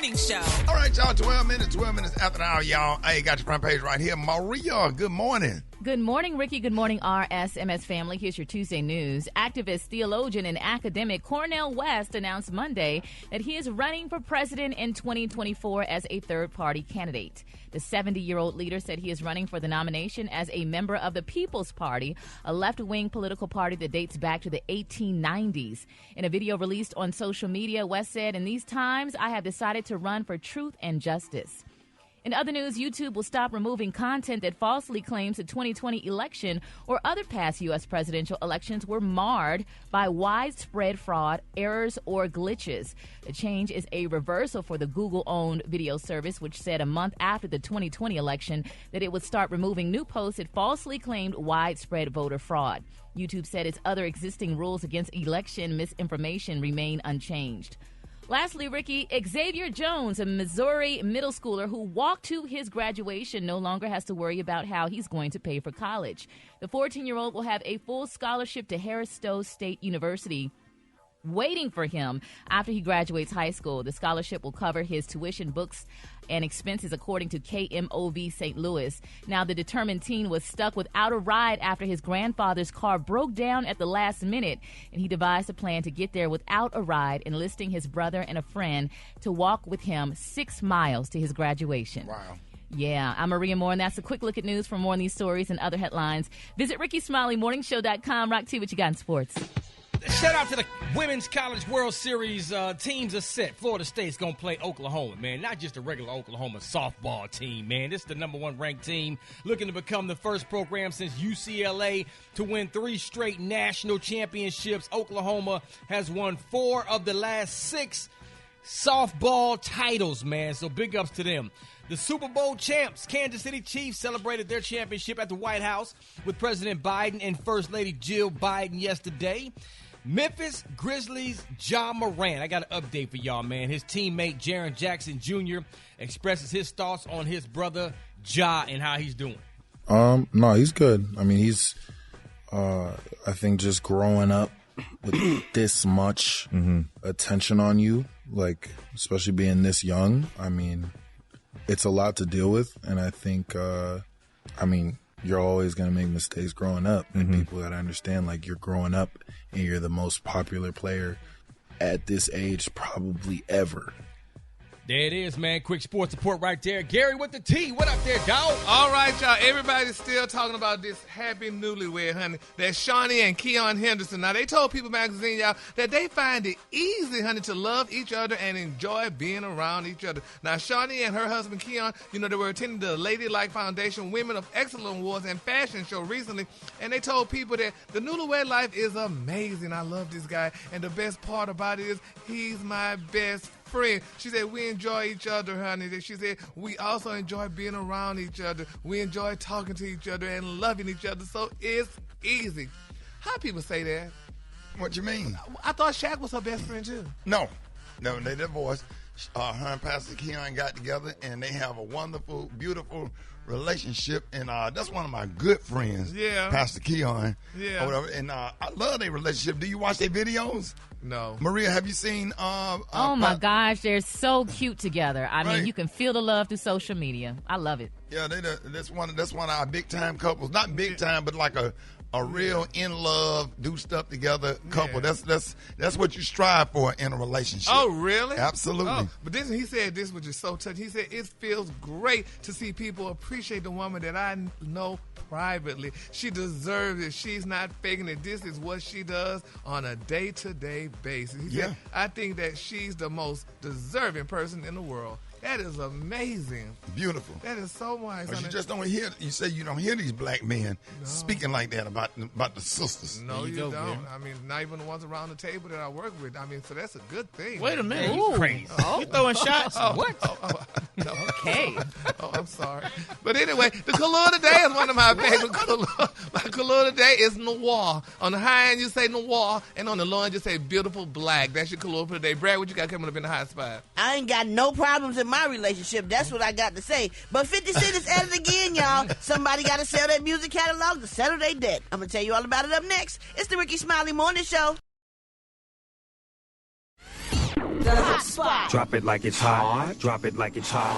Morning Show. All right, y'all, 12 minutes after the hour, y'all. Hey, got your front page right here. Maria, good morning. Good morning, Ricky. Good morning, RSMS family. Here's your Tuesday news. Activist, theologian, and academic Cornel West announced Monday that he is running for president in 2024 as a third-party candidate. The 70-year-old leader said he is running for the nomination as a member of the People's Party, a left-wing political party that dates back to the 1890s. In a video released on social media, West said, "In these times, I have decided to run for truth and justice." In other news, YouTube will stop removing content that falsely claims the 2020 election or other past U.S. presidential elections were marred by widespread fraud, errors, or glitches. The change is a reversal for the Google-owned video service, which said a month after the 2020 election that it would start removing new posts that falsely claimed widespread voter fraud. YouTube said its other existing rules against election misinformation remain unchanged. Lastly, Ricky, Xavier Jones, a Missouri middle schooler who walked to his graduation, no longer has to worry about how he's going to pay for college. The 14-year-old will have a full scholarship to Harris Stowe State University waiting for him after he graduates high school. The scholarship will cover his tuition, books, and expenses, according to KMOV St. Louis. Now, the determined teen was stuck without a ride after his grandfather's car broke down at the last minute, and he devised a plan to get there without a ride, enlisting his brother and a friend to walk with him 6 miles to his graduation. Wow. Yeah, I'm Maria Moore, and that's a quick look at news. For more on these stories and other headlines, visit RickySmileyMorningShow.com. Rock T, what you got in sports? Shout out to the Women's College World Series. Teams are set. Florida State's going to play Oklahoma, man. Not just a regular Oklahoma softball team, man. This is the #1 ranked team looking to become the first program since UCLA to win 3 straight national championships. Oklahoma has won 4 of the last 6 softball titles, man. So big ups to them. The Super Bowl champs, Kansas City Chiefs, celebrated their championship at the White House with President Biden and First Lady Jill Biden yesterday. Memphis Grizzlies' Ja Morant. I got an update for y'all, man. His teammate, Jaren Jackson Jr., expresses his thoughts on his brother, Ja, and how he's doing. No, he's good. I mean, he's, I think just growing up with this much attention on you, like, especially being this young, I mean, it's a lot to deal with. And I think, you're always going to make mistakes growing up. And people got to understand, like, you're growing up and you're the most popular player at this age probably ever. There it is, man. Quick sports report right there. Gary with the T. What up there, dog? All right, y'all. Everybody's still talking about this happy newlywed, honey. That's Shawnee and Keon Henderson. Now, they told People Magazine, y'all, that they find it easy, honey, to love each other and enjoy being around each other. Now, Shawnee and her husband, Keon, they were attending the Ladylike Foundation Women of Excellence Awards and fashion show recently, and they told people that the newlywed life is amazing. I love this guy, and the best part about it is he's my best friend. She said, we enjoy each other, honey. She said, we also enjoy being around each other. We enjoy talking to each other and loving each other. So it's easy. How people say that? What you mean? I thought Shaq was her best friend, too. No, they divorced. Her and Pastor Keon got together, and they have a wonderful, beautiful relationship. And that's one of my good friends, Pastor Keon. Yeah. Or whatever. And I love their relationship. Do you watch their videos? No. Maria, have you seen? Oh my gosh, they're so cute together. I mean, you can feel the love through social media. I love it. Yeah, that's one of our big time couples. Not big time, but like a real in love, do stuff together couple. Yeah. That's what you strive for in a relationship. Oh, really? Absolutely. Oh, but he said this, which is so touching. He said it feels great to see people appreciate the woman that I know privately. She deserves it. She's not faking it. This is what she does on a day-to-day basis. He said, I think that she's the most deserving person in the world. That is amazing. Beautiful. That is so nice. But you just don't hear. You say you don't hear these black men speaking like that about the sisters. No, you don't. Man. I mean, not even the ones around the table that I work with. I mean, so that's a good thing. Wait a minute, you crazy? You throwing shots? What? No. Okay. Oh, I'm sorry. But anyway, the color today is one of my favorite colors. My color today is noir. On the high end, you say noir, and on the low end, you say beautiful black. That's your color for today. Brad, what you got coming up in the high spot? I ain't got no problems in my relationship. That's what I got to say. But 50 Cent is at it again, y'all. Somebody got to sell their music catalog to settle their debt. I'm going to tell you all about it up next. It's the Rickey Smiley Morning Show. hot spot. Drop it like it's hot. Drop it like it's hot.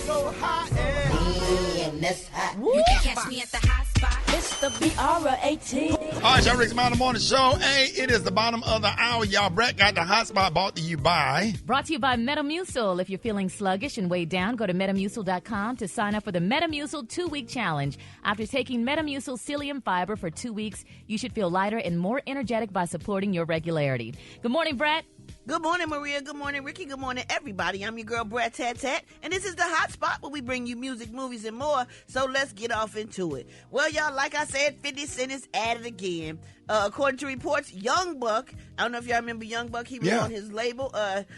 So hot and that's hot. You can catch me at the hot spot. It's the BR18. All right, y'all, Rickey Smiley Morning Show. Hey, it is the bottom of the hour, y'all. Brett got the hot spot brought to you by... Brought to you by Metamucil. If you're feeling sluggish and weighed down, go to Metamucil.com to sign up for the Metamucil 2-week challenge. After taking Metamucil psyllium fiber for 2 weeks, you should feel lighter and more energetic by supporting your regularity. Good morning, Brett. Good morning, Maria. Good morning, Ricky. Good morning, everybody. I'm your girl, Brad Tat Tat, and this is the hot spot where we bring you music, movies, and more. So let's get off into it. Well, y'all, like I said, 50 Cent is at it again. According to reports, Young Buck, I don't know if y'all remember Young Buck, he was on his label.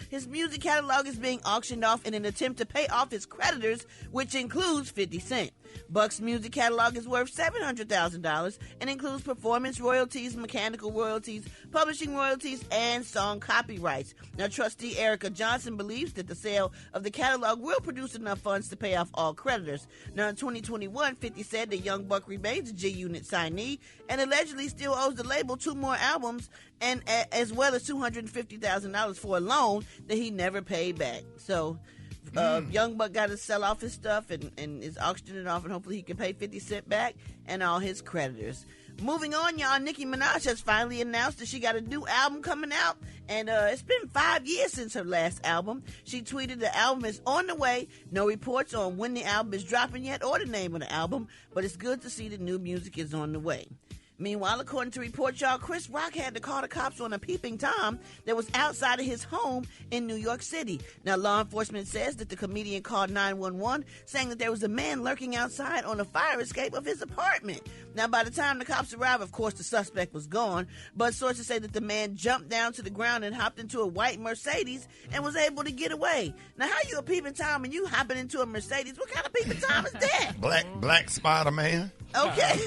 His music catalog is being auctioned off in an attempt to pay off his creditors, which includes 50 Cent. Buck's music catalog is worth $700,000 and includes performance royalties, mechanical royalties, publishing royalties, and song copyrights. Now, trustee Erica Johnson believes that the sale of the catalog will produce enough funds to pay off all creditors. Now, in 2021, 50 said that Young Buck remains a G-Unit signee and allegedly still owes the label 2 more albums and as well as $250,000 for a loan that he never paid back. So... Young Buck got to sell off his stuff and is auctioning it off, and hopefully he can pay 50 Cent back and all his creditors. Moving on, y'all, Nicki Minaj has finally announced that she got a new album coming out, and it's been 5 years since her last album. She tweeted the album is on the way. No reports on when the album is dropping yet or the name of the album, but it's good to see the new music is on the way. Meanwhile, according to reports, y'all, Chris Rock had to call the cops on a peeping Tom that was outside of his home in New York City. Now, law enforcement says that the comedian called 911, saying that there was a man lurking outside on a fire escape of his apartment. Now, by the time the cops arrived, of course, the suspect was gone, but sources say that the man jumped down to the ground and hopped into a white Mercedes and was able to get away. Now, how you a peeping Tom and you hopping into a Mercedes? What kind of peeping Tom is that? Black Spider-Man. Okay.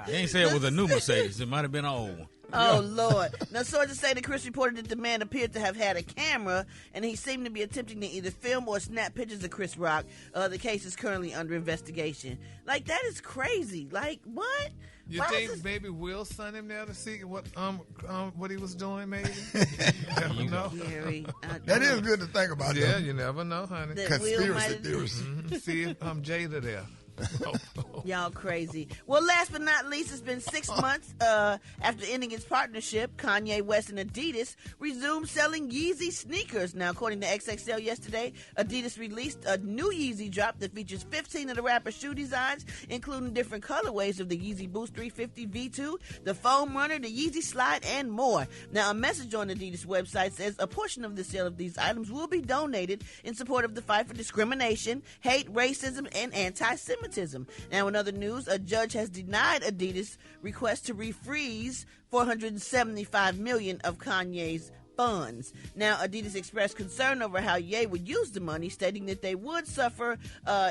They ain't say it was a new Mercedes. It might have been an old one. Oh, Lord. Now, sources say that Chris reported that the man appeared to have had a camera, and he seemed to be attempting to either film or snap pictures of Chris Rock. The case is currently under investigation. Like, that is crazy. Like, what? You think maybe Will sent him there to see what he was doing, maybe? You never know. Gary, that is good to think about. Yeah, though. you never know, honey. Conspiracy theories. See if Jada there. Y'all crazy. Well, last but not least, it's been 6 months after ending its partnership. Kanye West and Adidas resumed selling Yeezy sneakers. Now, according to XXL yesterday, Adidas released a new Yeezy drop that features 15 of the rapper's shoe designs, including different colorways of the Yeezy Boost 350 V2, the Foam Runner, the Yeezy Slide, and more. Now, a message on Adidas website says a portion of the sale of these items will be donated in support of the fight for discrimination, hate, racism, and anti-Semitism. Now, in other news, a judge has denied Adidas' request to refreeze $475 million of Kanye's funds. Now, Adidas expressed concern over how Ye would use the money, stating that they would suffer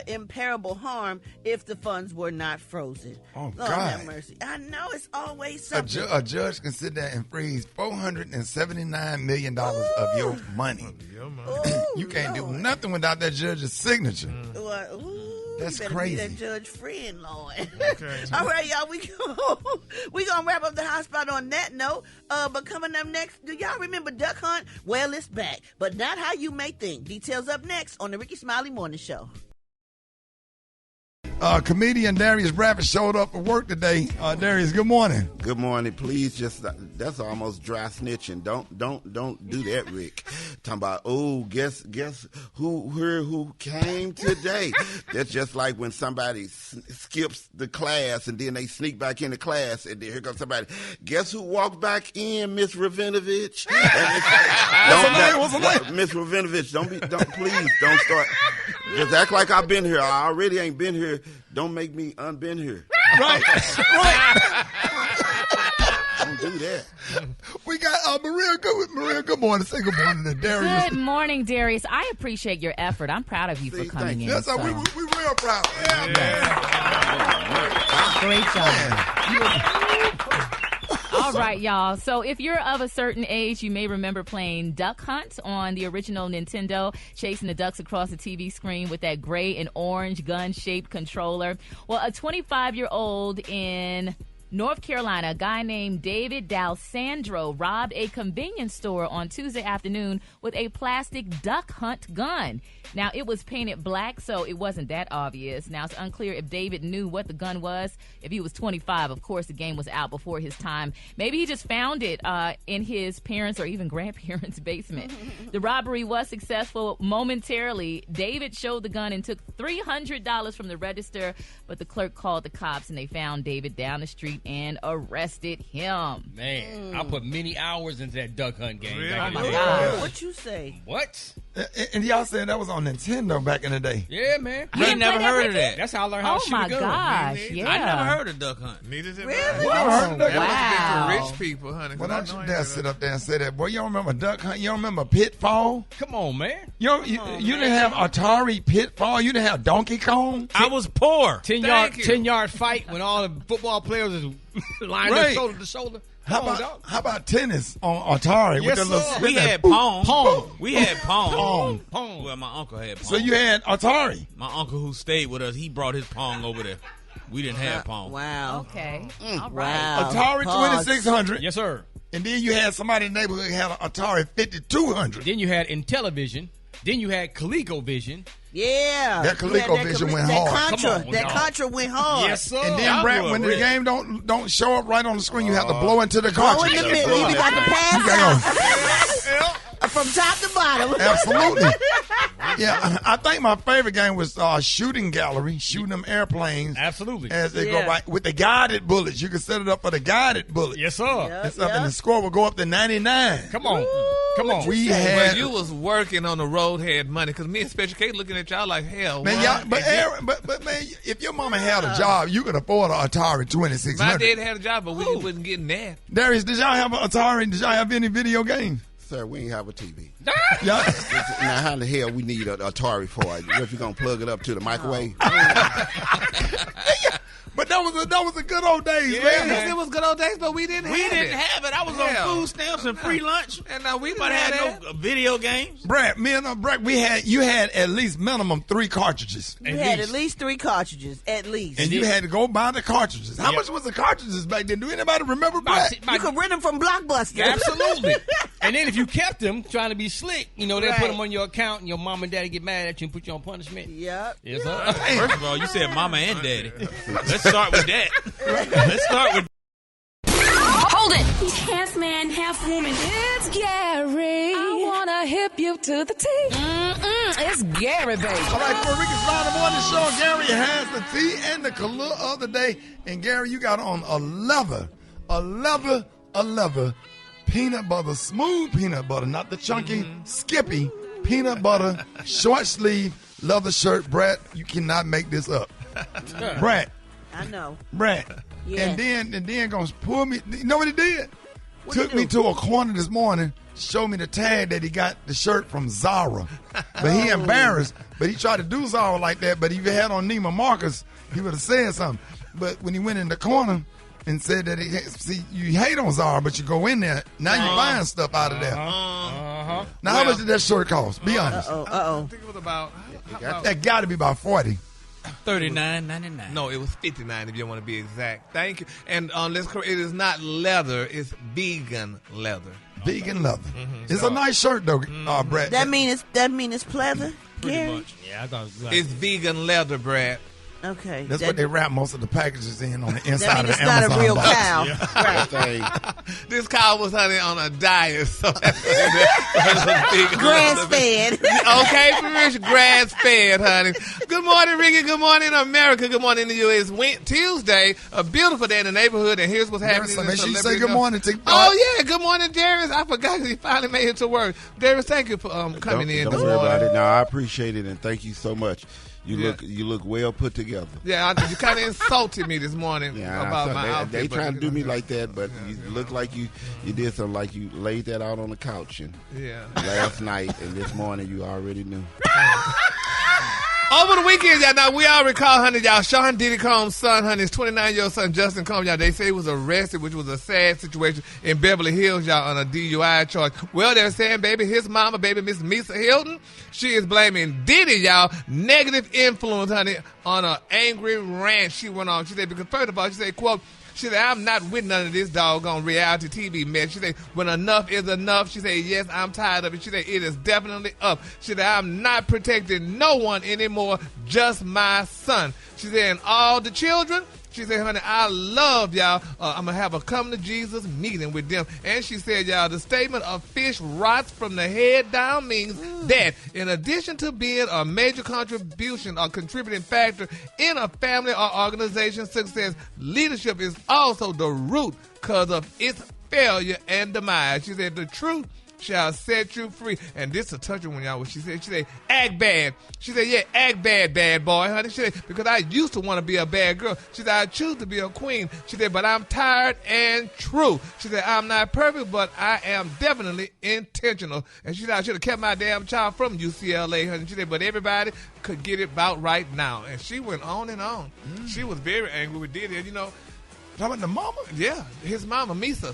irreparable harm if the funds were not frozen. Oh, Lord God. have mercy. I know, it's always something. A judge can sit there and freeze $479 million of your money. You can't do nothing without that judge's signature. That's crazy. Be that judge friend, Lord. Okay. All right, y'all, we gonna wrap up the hot spot on that note. But coming up next, do y'all remember Duck Hunt? Well, it's back, but not how you may think. Details up next on the Rickey Smiley Morning Show. Comedian Darius Bradford showed up for work today. Darius, good morning. Good morning. Please, just that's almost dry snitching. Don't do that, Rick. Talking about guess who came today. That's just like when somebody skips the class and then they sneak back into class and then here comes somebody. Guess who walked back in, Miss Ravinovich? What's her name? Miss Ravinovich. Please don't start. Just act like I've been here. I already ain't been here. Don't make me unbeen here. Right. Don't do that. We got Maria. Good morning. Say good morning to Darius. Good morning, Darius. I appreciate your effort. I'm proud of you for coming in. Yes, we real proud. Great job. All right, y'all. So if you're of a certain age, you may remember playing Duck Hunt on the original Nintendo, chasing the ducks across the TV screen with that gray and orange gun-shaped controller. Well, a 25-year-old in North Carolina, a guy named David D'Alessandro robbed a convenience store on Tuesday afternoon with a plastic duck hunt gun. Now, it was painted black, so it wasn't that obvious. Now, it's unclear if David knew what the gun was. If he was 25, of course, the game was out before his time. Maybe he just found it in his parents' or even grandparents' basement. The robbery was successful momentarily. David showed the gun and took $300 from the register, but the clerk called the cops, and they found David down the street and arrested him. Man, I put many hours into that duck hunt game. Really? Back in Oh, the my day. God. What you say? What? And y'all said that was on Nintendo back in the day. Yeah, man. I ain't never heard of Ricky? that. That's how I learned how Oh, to shoot my a gun. gosh. Yeah. I never heard of duck hunt. Neither did Really? I. You never heard of that? That must Wow. be for rich people, honey. Well, 'cause don't I you know dare ain't sit up there and say that. Boy, you don't remember Duck Hunt? You don't remember Pitfall? Come on, man. You didn't have Atari Pitfall? You didn't have Donkey Kong? I was poor. 10-yard fight when all the football players is lined up Right. shoulder to shoulder. How Come on, about, dog. how about tennis on Atari? Yes, with the little sir. spin We that had boop, Pong. Pong. We had Pong. Pong. Well, my uncle had Pong. So you had Atari. My uncle who stayed with us, he brought his Pong over there. We didn't have Pong. Wow. Okay. All right. Wow. Atari Pause. 2600. Yes, sir. And then you had somebody in the neighborhood who had an Atari 5200. Then you had Intellivision. Then you had ColecoVision. Yeah. That ColecoVision went hard. Contra, Come on, that dog. Contra went hard. Yes, sir. And then, Y'all Brad, grew when up the rich. game don't show up right on the screen, you have to blow into the Go in cartridge. the middle. You got to pass out. From top to bottom. Absolutely. Yeah, I think my favorite game was Shooting Gallery, shooting them airplanes. Absolutely. As they go by with the guided bullets. You can set it up for the guided bullets. Yes, sir. And stuff, and the score will go up to 99. Come on. Come on. We Well, had you was working on the road, had money, because me and Special K looking at y'all like, hell, man, what? y'all, but man, if your mama had a job, you could afford an Atari My 2600. dad had a job, but we wasn't getting that. Darius, did y'all have an Atari? Did y'all have any video games? Sir, we ain't have a TV. Yeah. Now, how the hell we need an Atari for it? If you're going to plug it up to the microwave? But that was a good old days, Yes, man. it was good old days, but we didn't We have didn't it. have it. I was Hell. on food stamps and free lunch. And now we didn't Nobody have had that. no video games. Brad, me and Brad, you had at least minimum 3 cartridges. You had at least 3 cartridges, at least. And you had to go buy the cartridges. How Yeah. much was the cartridges back then? Do anybody remember, Brad? You could rent them from Blockbuster. Absolutely. And then if you kept them trying to be slick, they'll put Right. them on your account and your mom and daddy get mad at you and put you on punishment. Yep. Yes, sir. First of all, you said mama and daddy. Let's start with that. Let's start with Hold it. Half man, half woman. It's Gary. I wanna hip you to the T. It's Gary, baby. All right, for Rickey Smiley Morning Show, Gary has the tea and the color of the day. And Gary, you got on a leather peanut butter, smooth peanut butter, not the chunky, skippy peanut butter, short sleeve leather shirt. Brad, you cannot make this up. Brad, I know. Brad. Yeah. And then gonna pull me. You know what he did? Took me to a corner this morning, showed me the tag that he got the shirt from Zara. But he embarrassed. But he tried to do Zara like that. But if he had on Neiman Marcus, he would have said something. But when he went in the corner and said that you hate on Zara, but you go in there, now you're buying stuff out of there. Now, how much did that shirt cost? Be honest. I think it was about That got to be about 40. $39.99. No, it was $59 if you want to be exact. Thank you. And let's correct, it is not leather; it's vegan leather. Vegan leather. It's a nice shirt though, Brad. That mean it's pleather, Gary? Yeah, I thought it was like It's vegan leather, Brad. Okay. That's what they wrap most of the packages in on the That inside means of the it's not Amazon a real box. cow. Right. Thing. This cow was, honey, on a diet. So that's vegan Grass leather. fed. Okay, for rich, grass fed, honey. Good morning, Ricky. Good morning, America. Good morning to you. It's Tuesday, a beautiful day in the neighborhood, and here's what's happening. So in make sure you say celebrity good news. morning to Oh, yeah. Good morning, Darius. I forgot he finally made it to work. Darius, thank you for coming in Don't this worry about morning. it. No, I appreciate it, and thank you so much. You look well put together. Yeah, you kind of insulted me this morning about my outfit. They but- trying to do me like that, but you look like you did something, like you laid that out on the couch and last night and this morning you already knew. Over the weekend, y'all, now we all recall, honey, y'all, Sean Diddy Combs' son, honey, his 29-year-old son, Justin Combs, y'all, they say he was arrested, which was a sad situation in Beverly Hills, y'all, on a DUI charge. Well, they're saying, baby, his mama, baby, Miss Misa Hilton, she is blaming Diddy, y'all, negative influence, honey, on an angry rant she went on. She said, because first of all, she said, quote, She said, I'm not with none of this doggone reality TV mess. She said, when enough is enough, she said, yes, I'm tired of it. She said, it is definitely up. She said, I'm not protecting no one anymore, just my son. She said, and all the children, she said, honey, I love y'all. I'm going to have a come to Jesus meeting with them. And she said, y'all, the statement of fish rots from the head down means that in addition to being a major contribution or contributing factor in a family or organization's success, leadership is also the root cause of its failure and demise. She said, the truth shall set you free. And this is a touching one, y'all. What she said, act bad. She said, yeah, act bad, bad boy, honey. She said, because I used to want to be a bad girl. She said, I choose to be a queen. She said, but I'm tired and true. She said, I'm not perfect, but I am definitely intentional. And she said, I should have kept my damn child from UCLA, honey. She said, but everybody could get it about right now. And she went on and on. She was very angry with Diddy. And, you know, talking about the mama? Yeah, his mama, Misa,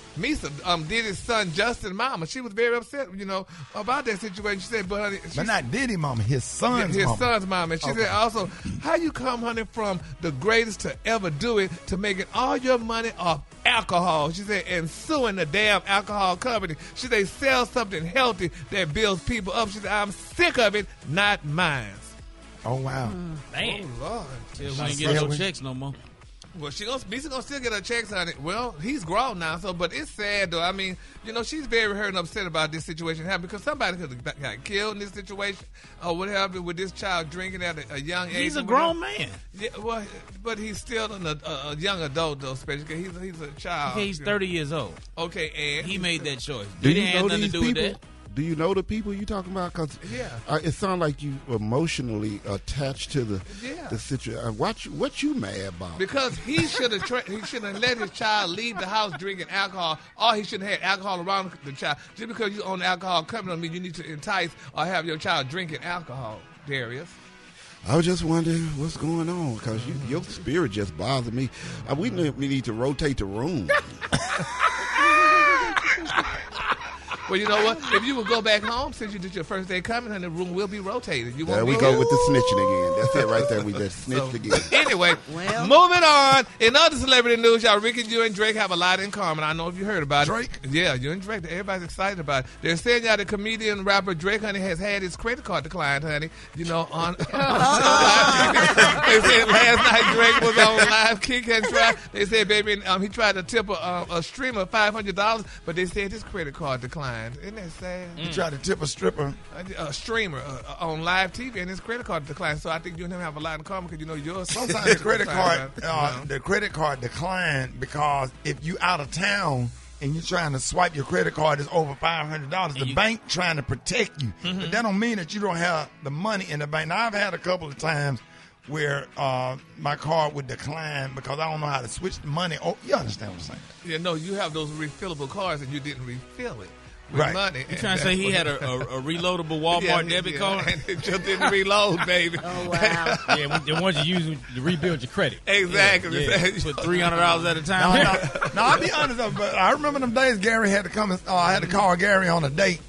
Diddy's son, Justin's mama. She was very upset, you know, about that situation. She said, but not Diddy mama, his son's mama. His son's mama. And she said also, how you come, honey, from the greatest to ever do it to making all your money off alcohol? She said, and suing the damn alcohol company. She said, sell something healthy that builds people up. She said, I'm sick of it, not mine. Oh, wow. Man. Oh, Lord. She ain't getting no checks no more. Well, Misa gonna still get her checks on it. Well, he's grown now, but it's sad though. I mean, you know, she's very hurt and upset about this situation happening because somebody could have got killed in this situation or what happened with this child drinking at a young age. He's a grown man. Yeah, well, but he's still a young adult though, especially because he's a child. Okay, he's 30 years old. Okay, and he made that choice. Do Did you it have know nothing these to do people? with that? Do you know the people you talking about? Because it sounds like you emotionally attached to the situation. What you mad about? Because he should have let his child leave the house drinking alcohol, or he shouldn't have had alcohol around the child. Just because you own alcohol company don't mean you need to entice or have your child drinking alcohol, Darius. I was just wondering what's going on because your spirit just bothered me. We need to rotate the room. Well, you know what? If you would go back home, since you did your first day coming, and the room will be rotated. You won't there we go with the snitching again. That's it right there. We just snitched again. Anyway, moving on. In other celebrity news, y'all, Ricky, you and Drake have a lot in common. I know if you heard about Drake? it. Yeah, you and Drake. Everybody's excited about it. They're saying y'all the comedian rapper Drake, honey, has had his credit card declined, honey. You know, on live TV. They said last night Drake was on live Kick and Try. They said, baby, he tried to tip a streamer $500, but they said his credit card declined. Isn't that sad? You tried to tip a stripper, a streamer on live TV, and his credit card declined. So I think you and him have a lot in common because you know yours. Sometimes the credit card declined because if you out of town and you're trying to swipe your credit card is over $500, the bank trying to protect you. But that don't mean that you don't have the money in the bank. Now I've had a couple of times where my card would decline because I don't know how to switch the money. Oh, you understand what I'm saying? Yeah, no, you have those refillable cards and you didn't refill it. Right. Money. You trying to say he had a reloadable Walmart debit card? And it just didn't reload, baby. Oh, wow. Yeah, the ones you use to rebuild your credit. Exactly. Yeah. Put $300 at a time. No, I'll be honest, but I remember them days Gary had to come and I had to call Gary on a date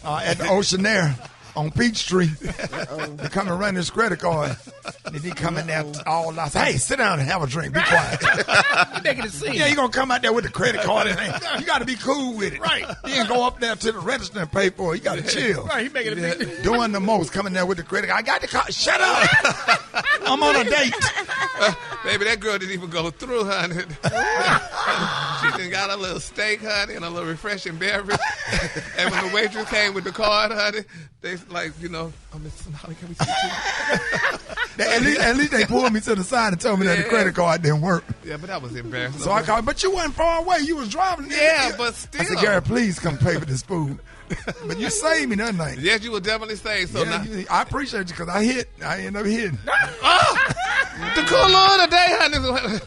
at the Oceanaire on Peachtree to come and run his credit card. And he come in there all lost. Hey, sit down and have a drink. Be quiet. You're making a scene. Yeah, you're going to come out there with the credit card in hand. You got to be cool with it. Right. You ain't go up there to the register and pay for it. You got to chill. Right, he making a big Doing the most, coming there with the credit card. I got the card. Shut up. I'm on a date. Baby, that girl didn't even go through, honey. She done got a little steak, honey, and a little refreshing beverage. And when the waitress came with the card, honey, they like, you know, Miss Sonali, can we see you? At least they pulled me to the side and told me that the credit card didn't work. Yeah, but that was embarrassing. So I called, but you wasn't far away. You was driving. Yeah, but still. I said, Gary, please come pay for this food. But you saved me that night. Yes, you will definitely save. So now, I appreciate you because I ended up hitting. The Kahlua today, honey.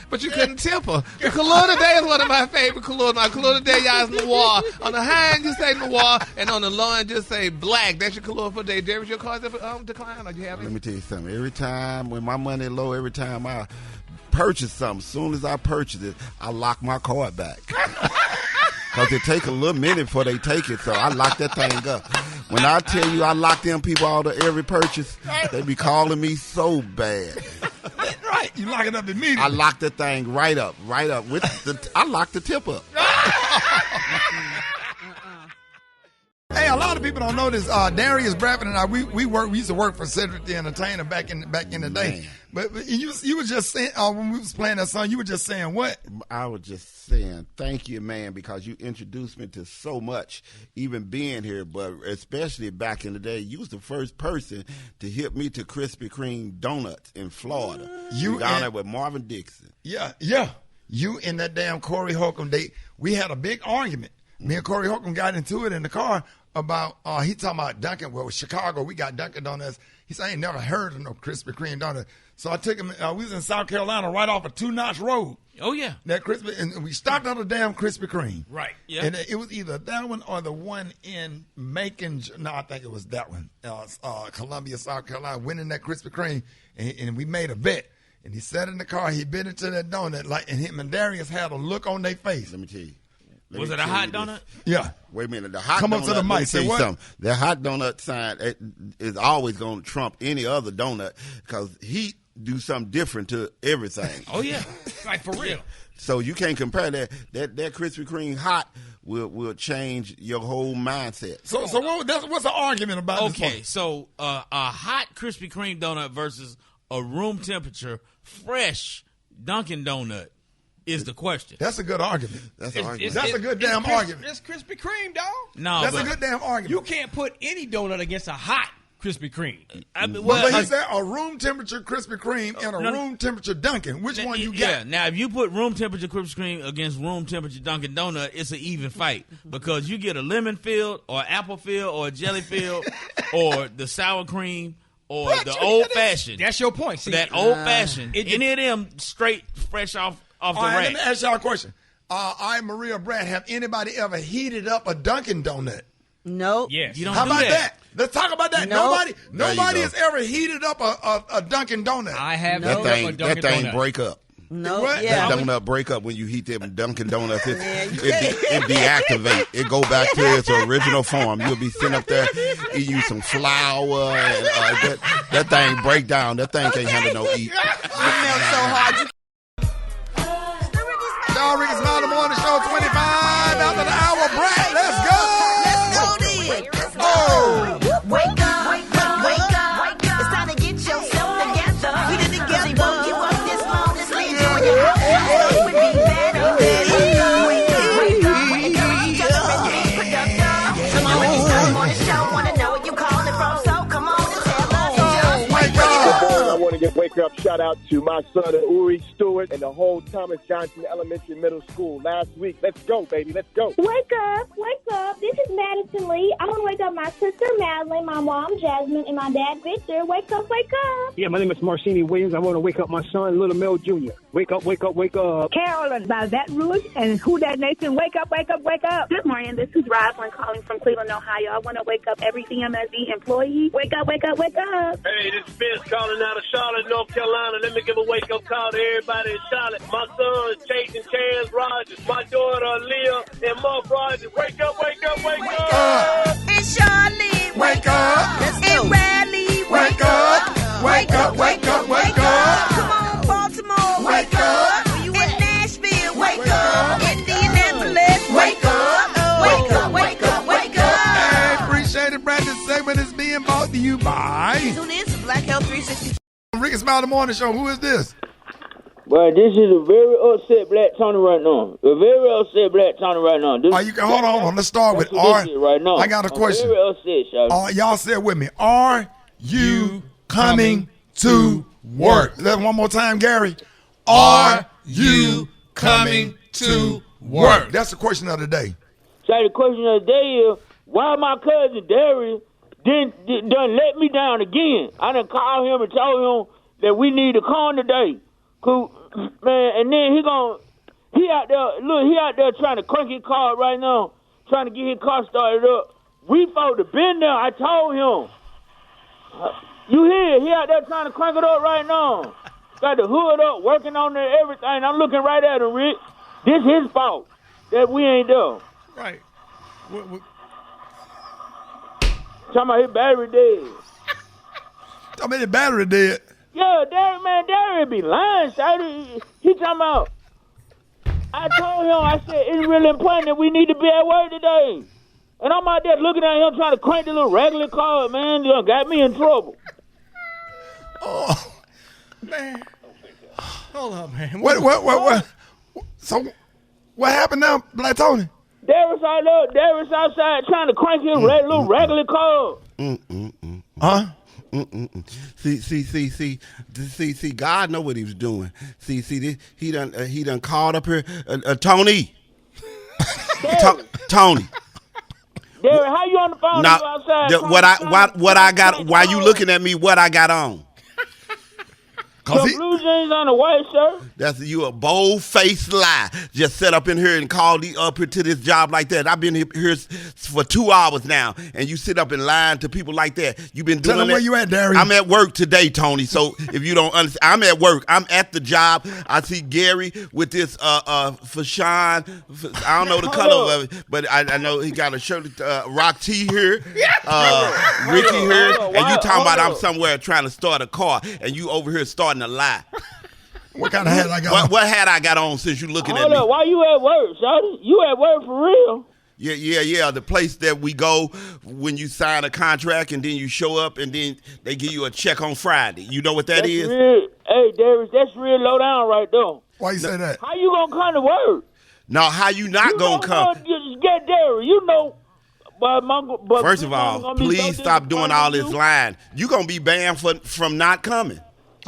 But you couldn't tip her. The Kahlua today is one of my favorite Kahlua. My Kahlua today, y'all, is noir. On the high end, you say noir, and on the low end, just say black. That's your Kahlua for the day. Darius, your car's decline, or you have it? Let me tell you something. Every time when my money low, every time I purchase something, as soon as I purchase it, I lock my card back. Because it take a little minute before they take it, so I lock that thing up. When I tell you I lock them people out of every purchase, they be calling me so bad. Right. tight. You lock it up immediately. I locked the thing right up. I locked the tip up. Hey, a lot of people don't know this. Darius Bradford and I, we used to work for Cedric the Entertainer back in the day. Man. But you were just saying when we was playing that song, you were just saying what? I was just saying thank you, man, because you introduced me to so much, even being here, but especially back in the day. You was the first person to hit me to Krispy Kreme donuts in Florida. You down there with Marvin Dixon. Yeah. You and that damn Corey Holcomb, we had a big argument. Me and Corey Holcomb got into it in the car about, he talking about Dunkin'. Well, Chicago, we got Dunkin' Donuts. He said, I ain't never heard of no Krispy Kreme donut. So I took him, we was in South Carolina right off of 2 Notch Road. Oh, yeah. That Krispy, and we stopped at a damn Krispy Kreme. Right, yeah. And it was either that one or the one in Macon. No, I think it was that one. Columbia, South Carolina, went in that Krispy Kreme, and we made a bet. And he sat in the car, he bit into that donut, and him and Darius had a look on their face. Let me tell you. Was it a hot donut? Yeah. Wait a minute. The hot Come donut. up to the mic. Say what? Something. The hot donut sign is always going to trump any other donut because heat do something different to everything. Oh yeah, like for real. So you can't compare that Krispy Kreme hot will change your whole mindset. So what's the argument about? Okay, so a hot Krispy Kreme donut versus a room temperature fresh Dunkin' donut is the question. That's a good argument. That's an argument. That's a good damn argument. It's Krispy Kreme, dog. No, that's a good damn argument. You can't put any donut against a hot Krispy Kreme. But he said a room temperature Krispy Kreme and a room temperature Dunkin'. Which one you got? Yeah. Now, if you put room temperature Krispy Kreme against room temperature Dunkin' Donut, it's an even fight because you get a lemon filled or apple filled or a jelly filled or the sour cream. Or the old fashioned. That's your point. See, that old fashioned. Any of them straight fresh off the rack. Let me ask y'all a question. I, Maria Brad, have anybody ever heated up a Dunkin' donut? No. Yes. You don't How do about that? Let's talk about that. Nope. Nobody has ever heated up a Dunkin' donut. I have that heated up a thing. Dunkin' That thing donut. break up. No, What? yeah. That donut break up when you heat them Dunkin' Donuts. It deactivate. It go back to its original form. You'll be sitting up there, eating some flour, and that thing break down. That thing can't handle no eat. You melt so hard. Y'all, Rickey Smiley Morning Show 25 after the hour. Brad, let's go. Let's go. Wake up, wake up, wake up. It's time to get yourself together. Get it together. Woke you up this long, this late, doing your house. It would be better. Wake up, wake up, wake up, wake up. Get up and be productive. Come on, Rickey Smiley Morning Show. Wanna know where you calling from? So come on and tell us. Just wake up. I want to give wake up shout out to my son Uri Stewart and the whole Thomas Johnson Elementary Middle School last week. Let's go, baby. Let's go. Wake up. This is Madison Lee. I want to wake up my sister Madeline, my mom Jasmine, and my dad Victor. Wake up, wake up. Yeah, my name is Marcini Williams. I want to wake up my son Little Mel Jr. Wake up, wake up, wake up. Carolyn by that Ruth and Who That Nation. Wake up, wake up, wake up. Good morning. This is Rosalind calling from Cleveland, Ohio. I want to wake up every CMSE employee. Wake up, wake up, wake up. Hey, this is Vince calling out of Charlotte, North Carolina. Let me give a wake up call to everybody in Charlotte. My son is Chase and Chance Rogers. My daughter Leah and Muff Rogers. Wake up, wake up, wake up. It's Charlotte. Wake up. Let's go. Raleigh. Wake up. Wake up, wake up, wake up. Come on, Baltimore. Wake up. In Nashville. Wake up. Indianapolis. Wake up. Wake up, wake up, wake up. Hey, appreciate it, Brad. This segment is being brought to you by Tune in to Black Health 360. Rickey Smiley Morning Show. Who is this? Well, this is a very upset Black Tony right now. A very upset Black Tony right now. You can hold on. Let's start with R. Right now. I got a question. Very upset, y'all say it with me. Are you coming to work? Let one more time, Gary. Are you coming to work? That's the question of the day. So the question of the day is, why my cousin Darius done let me down again? I done called him and told him that we need a car today. Cool, man, and then he out there trying to crank his car right now, trying to get his car started up. We supposed to been there. I told him. You hear? He out there trying to crank it up right now. Got the hood up, working on everything. I'm looking right at him, Rick. This his fault that we ain't there. Right. Talking about his battery dead. Talking about his battery dead. Yeah, Derry be lying, Shawty. He talking about, I told him, I said, it's really important that we need to be at work today. And I'm out there looking at him trying to crank the little regular car, man. You got me in trouble. Oh, man. Hold on, man. What? So, what happened now, Black Tony? Derrick's outside trying to crank his little regular car. Huh? See, God know what he was doing. See, he done called up here, Tony. Tony. Derrick, how you on the phone? Now, outside? what I got? Why you looking at me? What I got on? Some blue jeans on a white shirt. That's you a bold-faced lie. Just set up in here and called up here to this job like that. I've been here for 2 hours now, and you sit up and lying to people like that. You've been doing Tell them that. where you at, Darius. I'm at work today, Tony. So if you don't understand, I'm at work. I'm at the job. I see Gary with this Fashawn. I don't know the color of it, but I know he got a shirt, Rock T here, Ricky here, and you talking about I'm somewhere trying to start a car, and you over here starting a lie. What kind of hat I got on? What hat I got on since you looking at me? Hold up, why you at work, Shawty? You at work for real? Yeah. The place that we go when you sign a contract and then you show up and then they give you a check on Friday. You know what that's is? Real, hey, Darius, that's real low down right there. Why you say that? How you gonna come to work? No, how you not gonna come? Just get Darius, you know. But First of all, please stop doing all this lying. You gonna be banned from not coming.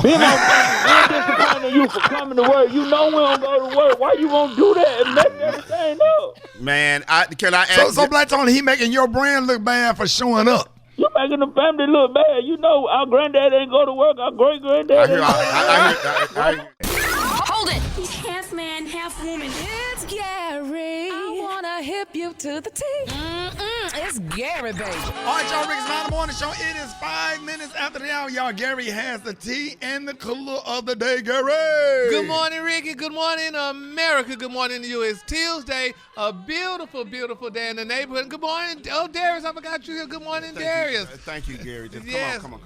Being disappointed in you for coming to work. You know we don't go to work. Why you won't do that and mess everything up? Man, can I ask? So Black Tony, he making your brand look bad for showing up. You making the family look bad. You know our granddad ain't go to work. Our great granddad. Hold it. He's half man, half woman. It's Gary. I wanna hip you to the T. It's Gary, baby. All right, y'all, Rickey Smiley Morning Show. It is 5 minutes after the hour, y'all. Gary has the tea and the cooler of the day, Gary. Good morning, Ricky. Good morning, America. Good morning to you. It's Tuesday, a beautiful, beautiful day in the neighborhood. Good morning. Oh, Darius, I forgot you here. Good morning, Darius. Thank you, Gary. Just come on.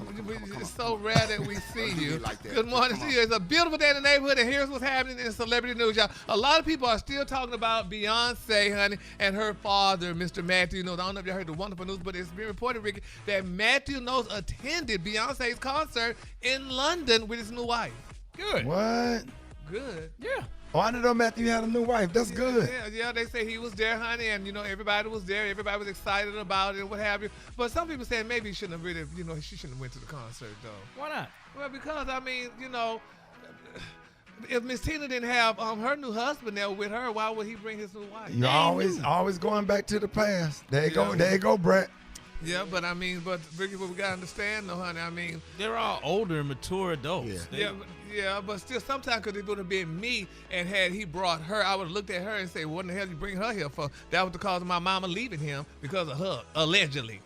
It's so rare that we see you. Like that. Good morning to you. It's a beautiful day in the neighborhood, and here's what's happening in celebrity news, y'all. A lot of people are still talking about Beyonce, honey, and her father, Mr. Matthew Knowles. I don't know if y'all heard the wonderful news, but it's been reported, Ricky, that Matthew Knowles attended Beyonce's concert in London with his new wife. Good. What? Good. Yeah. Oh, I didn't know Matthew had a new wife. That's good. Yeah, they say he was there, honey, and, everybody was there. Everybody was excited about it and what have you. But some people saying maybe he shouldn't have really, she shouldn't have went to the concert, though. Why not? Well, because, if Miss Tina didn't have her new husband there with her, why would he bring his new wife? You're always going back to the past. There you go, Brett. Yeah, but Ricky, what we gotta understand, though, honey, they're all older and mature adults. Yeah, but still, sometimes because it would have been me, and had he brought her, I would have looked at her and said, "What in the hell you bring her here for?" That was the cause of my mama leaving him because of her, allegedly.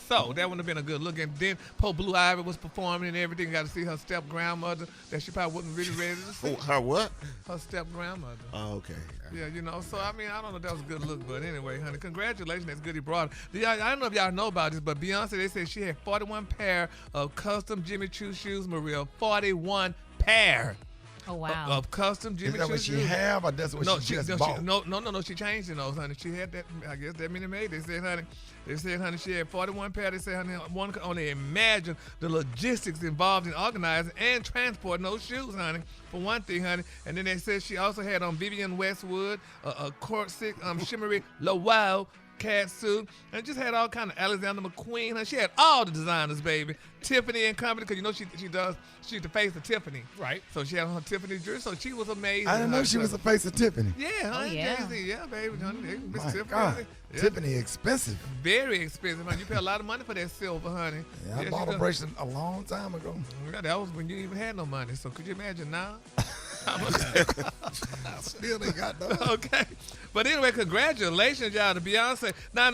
So that wouldn't have been a good look. And then Pope Blue Ivy was performing and everything. Got to see her step grandmother that she probably wasn't really ready to see. Her what? Her step grandmother. Oh, okay. Yeah, so I don't know if that was a good look, but anyway, honey, congratulations. That's good he brought her. I don't know if y'all know about this, but Beyonce, they said she had 41 pair of custom Jimmy Choo shoes, Maria. 41 pair. Oh, wow. Of custom Jimmy Choo shoes. Is that what she have, or that's what she just bought? No, she changed those, honey. She had that, I guess that many made. They said, honey, she had 41 pair. They said, honey, one could only imagine the logistics involved in organizing and transporting those shoes, honey, for one thing, honey. And then they said she also had on Vivienne Westwood, a corset, shimmery Lowell cat suit, and just had all kind of Alexander McQueen. Honey. She had all the designers, baby. Tiffany and company, because she's the face of Tiffany. Right. So she had on her Tiffany dress, so she was amazing. I didn't know she was the face of Tiffany. Yeah, honey. Oh, yeah. Jay-Z, yeah, baby. Honey, Miss My Tiffany. God. Yeah. Tiffany expensive. Very expensive, honey. You pay a lot of money for that silver, honey. Yeah, I bought a bracelet a long time ago. Yeah, that was when you even had no money. So could you imagine now? I still ain't got those. Okay. But anyway, congratulations, y'all, to Beyonce. Now,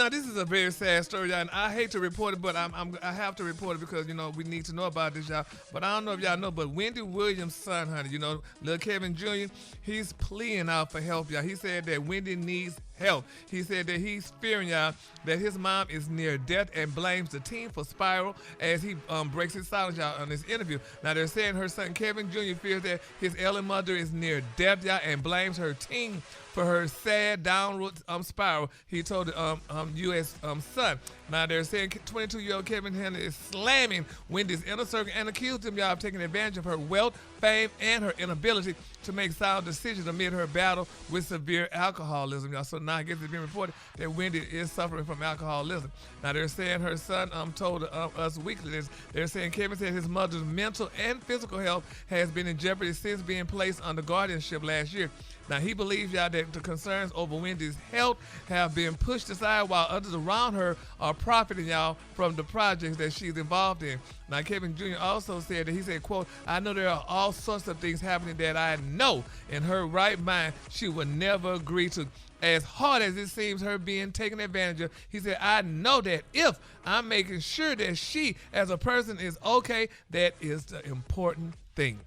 this is a very sad story, y'all, and I hate to report it, but I have to report it because, we need to know about this, y'all. But I don't know if y'all know, but Wendy Williams' son, honey, little Kevin Jr., he's pleading out for help, y'all. He said that Wendy needs health. He said that he's fearing, y'all, that his mom is near death and blames the teen for spiral as he breaks his silence, y'all, on this interview. Now, they're saying her son Kevin Jr. fears that his ailing mother is near death, y'all, and blames her teen for her sad downward spiral, he told the U.S. Sun. Now, they're saying 22-year-old Kevin Henry is slamming Wendy's inner circle and accused him, y'all, of taking advantage of her wealth, fame, and her inability to make sound decisions amid her battle with severe alcoholism, y'all. So now I guess it's been reported that Wendy is suffering from alcoholism. Now, they're saying her son told Us Weekly this. They're saying Kevin said his mother's mental and physical health has been in jeopardy since being placed under guardianship last year. Now, he believes, y'all, that the concerns over Wendy's health have been pushed aside while others around her are profiting, y'all, from the projects that she's involved in. Now, Kevin Jr. also said that he said, quote, I know there are all sorts of things happening that I know in her right mind she would never agree to. As hard as it seems her being taken advantage of, he said, I know that if I'm making sure that she as a person is okay, that is the important thing.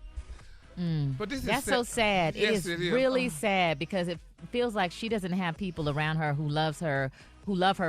But That's so sad. Yes, it is really sad because it feels like she doesn't have people around her who love her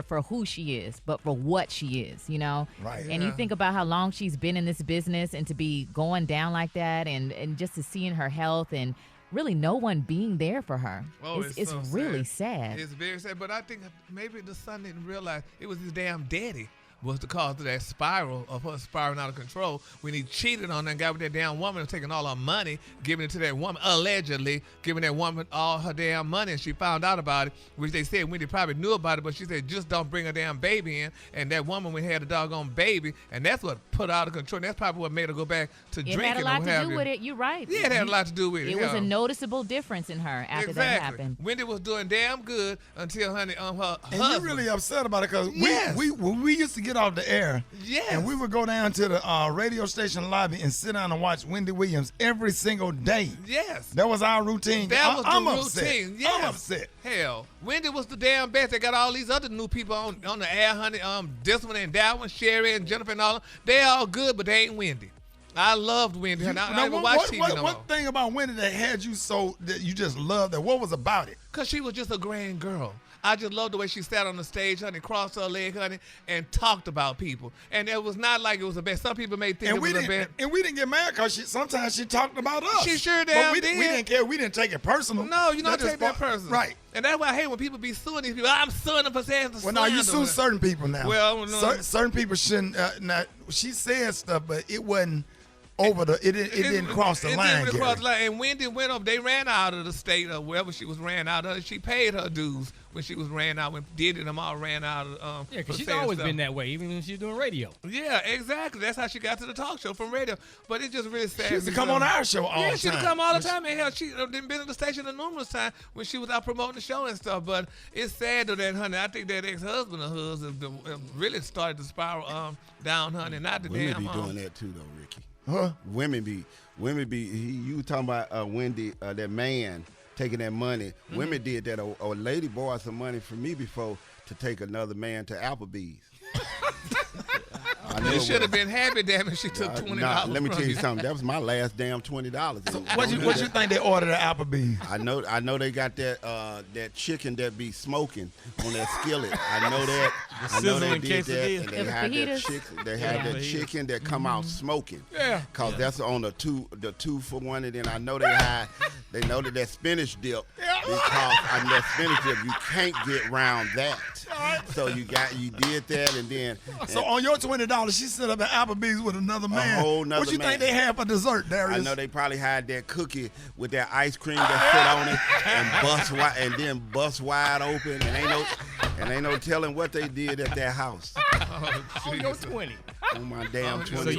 for who she is, but for what she is, you know? Right. And you think about how long she's been in this business and to be going down like that and just to seeing her health and really no one being there for her. Oh, it's so really sad. It's very sad, but I think maybe the son didn't realize it was his damn daddy was the cause of that spiral, of her spiraling out of control when he cheated on that guy with that damn woman and taking all her money, giving it to that woman, allegedly giving that woman all her damn money, and she found out about it, which they said Wendy probably knew about it, but she said, just don't bring a damn baby in, and that woman had a doggone baby, and that's what put her out of control, and that's probably what made her go back to drinking. It had a lot to do with it, you're right. Yeah, it had a lot to do with it. It was a noticeable difference in her after that happened. Wendy was doing damn good until, honey, her husband. And you're really upset about it because we used to get off the air. Yes. And we would go down to the radio station lobby and sit down and watch Wendy Williams every single day. Yes. That was our routine. That was I'm the upset. routine. Yes. I'm upset. Hell, Wendy was the damn best. They got all these other new people on the air, honey. This one and that one, Sherry and Jennifer and all them. They all good, but they ain't Wendy. I loved Wendy. I don't even watch TV no more. What thing about Wendy that had you so that you just loved her? What was about it? Because she was just a grand girl. I just loved the way she sat on the stage, honey, crossed her leg, honey, and talked about people. And it was not like it was the best. Some people may think it was the best. And we didn't get mad because sometimes she talked about us. She sure damn did. We didn't care. We didn't take it personal. No, you don't take that personal. Right. And that's why I hate when people be suing these people. I'm suing them for saying the Well, no, you sue certain people now. Well, no. Certain people shouldn't. She said stuff, but it wasn't over the. It didn't cross the line. It didn't cross the line. And Wendy went up. They ran out of the state or wherever she was ran out of. She paid her dues when she was ran out. When Diddy and them all ran out of. Yeah, because she's always been that way, even when she's doing radio. Yeah, exactly. That's how she got to the talk show from radio. But it's just really sad. She used to come on our show all the time. Yeah, she'd come all the time. And hell, she been at the station numerous times when she was out promoting the show and stuff. But it's sad though that, honey, I think that ex-husband of hers really started to spiral down, honey. Not the Women damn. be doing that too, though, Ricky. Huh? Women be. You talking about Wendy, that man taking that money. Mm-hmm. Women did that. A lady borrowed some money from me before to take another man to Applebee's. You should have been happy, damn it. She took $20. Let me tell you something. That was my last damn $20. So what you think they ordered at Applebee's? I know they got that chicken that be smoking on that skillet. I know that. I know they did that. And they had that chicken. They had that chicken that come out smoking. Yeah. Cause that's on the 2-for-1. And then I know they know that spinach dip. Because I know spinach dip, you can't get around that. So you did that, and then. So on your $20, she set up at Applebee's with another man. A whole nother What you man. think they had for dessert, Darius? I know they probably had that cookie with that ice cream that sit on it and bust wide open, and ain't no telling what they did at that house. On your 20. On my damn $20. So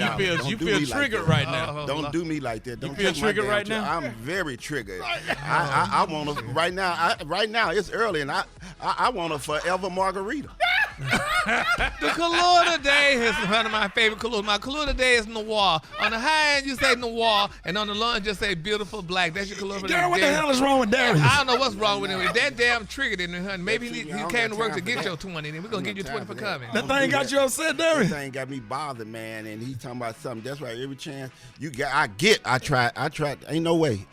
you feel triggered right now. Don't do me like that. Don't you feel take triggered my right damn now? I'm very triggered. I want to right now. Right now it's early, and I want a forever margarita. The color today is one of my favorite colors. My color today is noir. On the high end, you say noir, and on the low end, just say beautiful black. That's your color. Darren, what the hell is wrong with Darren? I don't know what's wrong with him. That damn triggered in honey. Maybe he came to work to get your 20, and we're going to give you 20 for coming. That thing got you upset, Darren? That thing got me bothered, man, and he's talking about something. That's right, every chance you get, I tried. Ain't no way.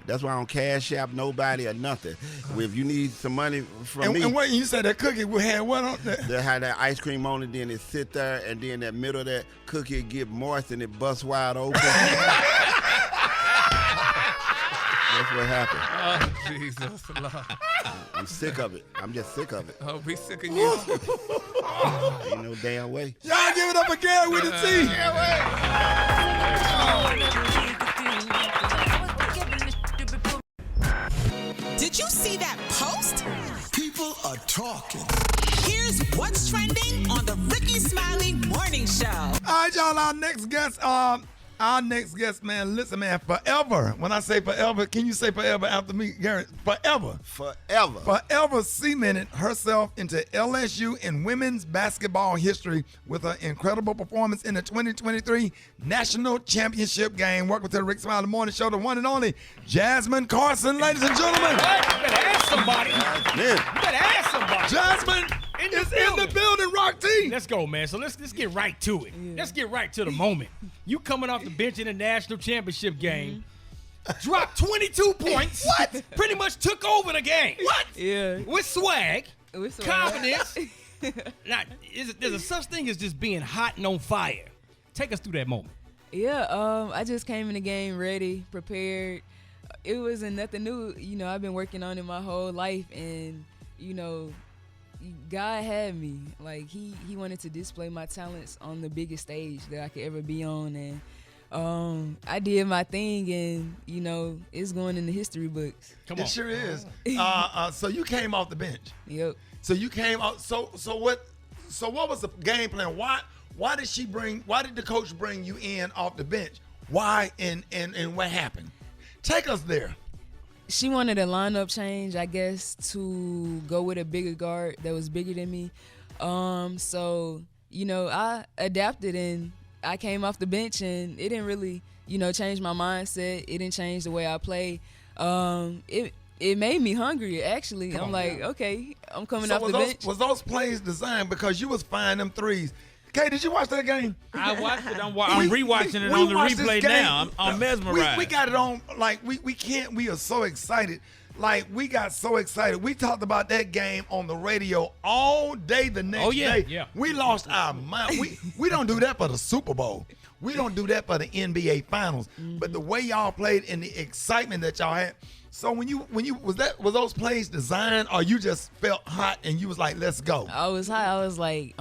That's why I don't cash app nobody or nothing. If you need some money from me. And what you said that cookie had what on there? They had that ice cream on it, then it sit there, and then that middle of that cookie get moist and it busts wide open. That's what happened. Oh, Jesus, Lord. I'm sick of it. I'm just sick of it. Oh, be sick of you. Ain't no damn way. Y'all give it up again with the T. Did you see that post? People are talking. Here's what's trending on the Rickey Smiley Morning Show. All right, y'all, our next guest, man, listen, man, forever. When I say forever, can you say forever after me, Garrett? Forever. Forever cemented herself into LSU in women's basketball history with her incredible performance in the 2023 National Championship game. Work with the Rickey Smiley Morning Show, the one and only Jasmine Carson, ladies and gentlemen. You better ask somebody. Man. You better ask somebody. Jasmine is in the building, Rock T. Let's go, man. So let's get right to it. Let's get right to the moment. You coming off the bench in the national championship game, dropped 22 points. What? Pretty much took over the game. What? Yeah. With swag, confidence. Now, there's a such thing as just being hot and on fire. Take us through that moment. Yeah, I just came in the game ready, prepared. It wasn't nothing new. You know, I've been working on it my whole life, and, you know, God had me. Like, he wanted to display my talents on the biggest stage that I could ever be on, and I did my thing, and, you know, it's going in the history books. Come on. It sure is. So you came off the bench. Yep. So you came out. So what was the game plan? Why did the coach bring you in off the bench? Why and what happened? Take us there. She wanted a lineup change, I guess, to go with a bigger guard that was bigger than me. So, you know, I adapted and I came off the bench, and it didn't really, you know, change my mindset. It didn't change the way I play. It made me hungry, actually. I'm like, okay, I'm coming off the bench. Was those plays designed because you was firing them threes? Kay, did you watch that game? I watched it. I'm rewatching it on the replay now. I'm mesmerized. We got it on. Like, we can't. We are so excited. Like, we got so excited. We talked about that game on the radio all day the next day. Yeah. We lost our mind. We don't do that for the Super Bowl. We don't do that for the NBA Finals. But the way y'all played and the excitement that y'all had. So when you was those plays designed, or you just felt hot and you was like, let's go? I was hot. I was like,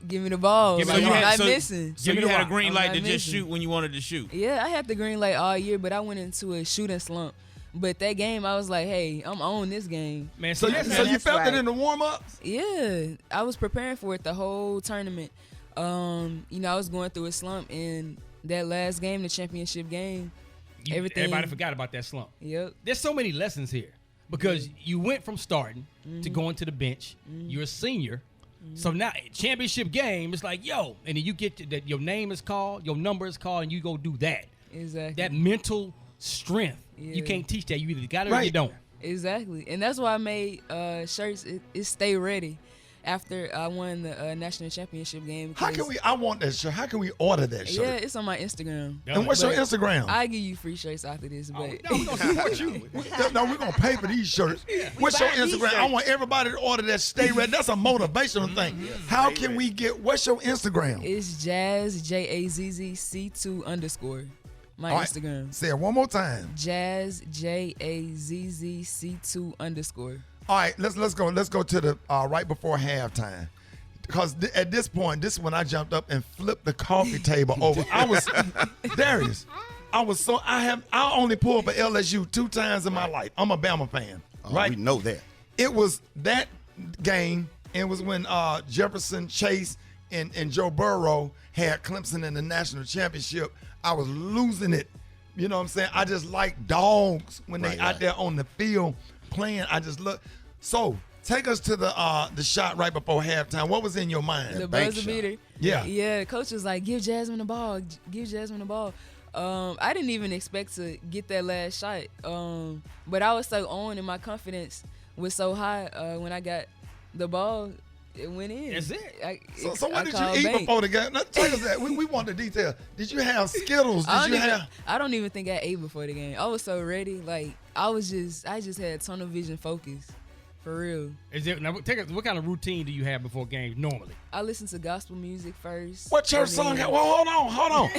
give me the ball. So I'm not missing. So you had a green light to just shoot when you wanted to shoot. Yeah, I had the green light all year, but I went into a shooting slump. But that game, I was like, hey, I'm on this game. Man, so you felt it in the warm-ups? Yeah, I was preparing for it the whole tournament. You know, I was going through a slump, and that last game, the championship game, everybody forgot about that slump. Yep. There's so many lessons here because you went from starting to going to the bench. You're a senior. So now championship game, it's like, yo, and then you get to that your name is called, your number is called, and you go do that. Exactly. That mental strength. Yeah. You can't teach that. You either got it or you don't. Exactly. And that's why I made shirts. It stay ready after I won the national championship game. How can we? I want that shirt. How can we order that shirt? Yeah, it's on my Instagram. And what's your Instagram? I'll give you free shirts after this. But no, we're gonna support you. No, we're gonna pay for these shirts. What's your Instagram? I want everybody to order that. Stay ready. That's a motivational thing. How can we get? What's your Instagram? It's Jazz JAZZC2_. My Instagram. Say it one more time. Jazz JAZZC2_. All right, let's go to the right before halftime, because at this point, this is when I jumped up and flipped the coffee table over. I was Darius. I only pulled for LSU 2 times in my life. I'm a Bama fan, right? We know that. It was that game. It was when Jefferson, Chase, and Joe Burrow had Clemson in the national championship. I was losing it. You know what I'm saying? I just like dogs when they out there on the field playing. I just look. So Take us to the shot right before halftime. What was in your mind? The buzzer beater. Yeah. Yeah, the coach was like, give Jasmine the ball. Give Jasmine the ball. I didn't even expect to get that last shot. But I was so on and my confidence was so high when I got the ball. It went in. That's it. So what did you eat before the game? Now, tell us that. We want the detail. Did you have Skittles? I don't even think I ate before the game. I was so ready. Like I just had tunnel vision focus. For real. What kind of routine do you have before games normally? I listen to gospel music first. What church song? Well, hold on.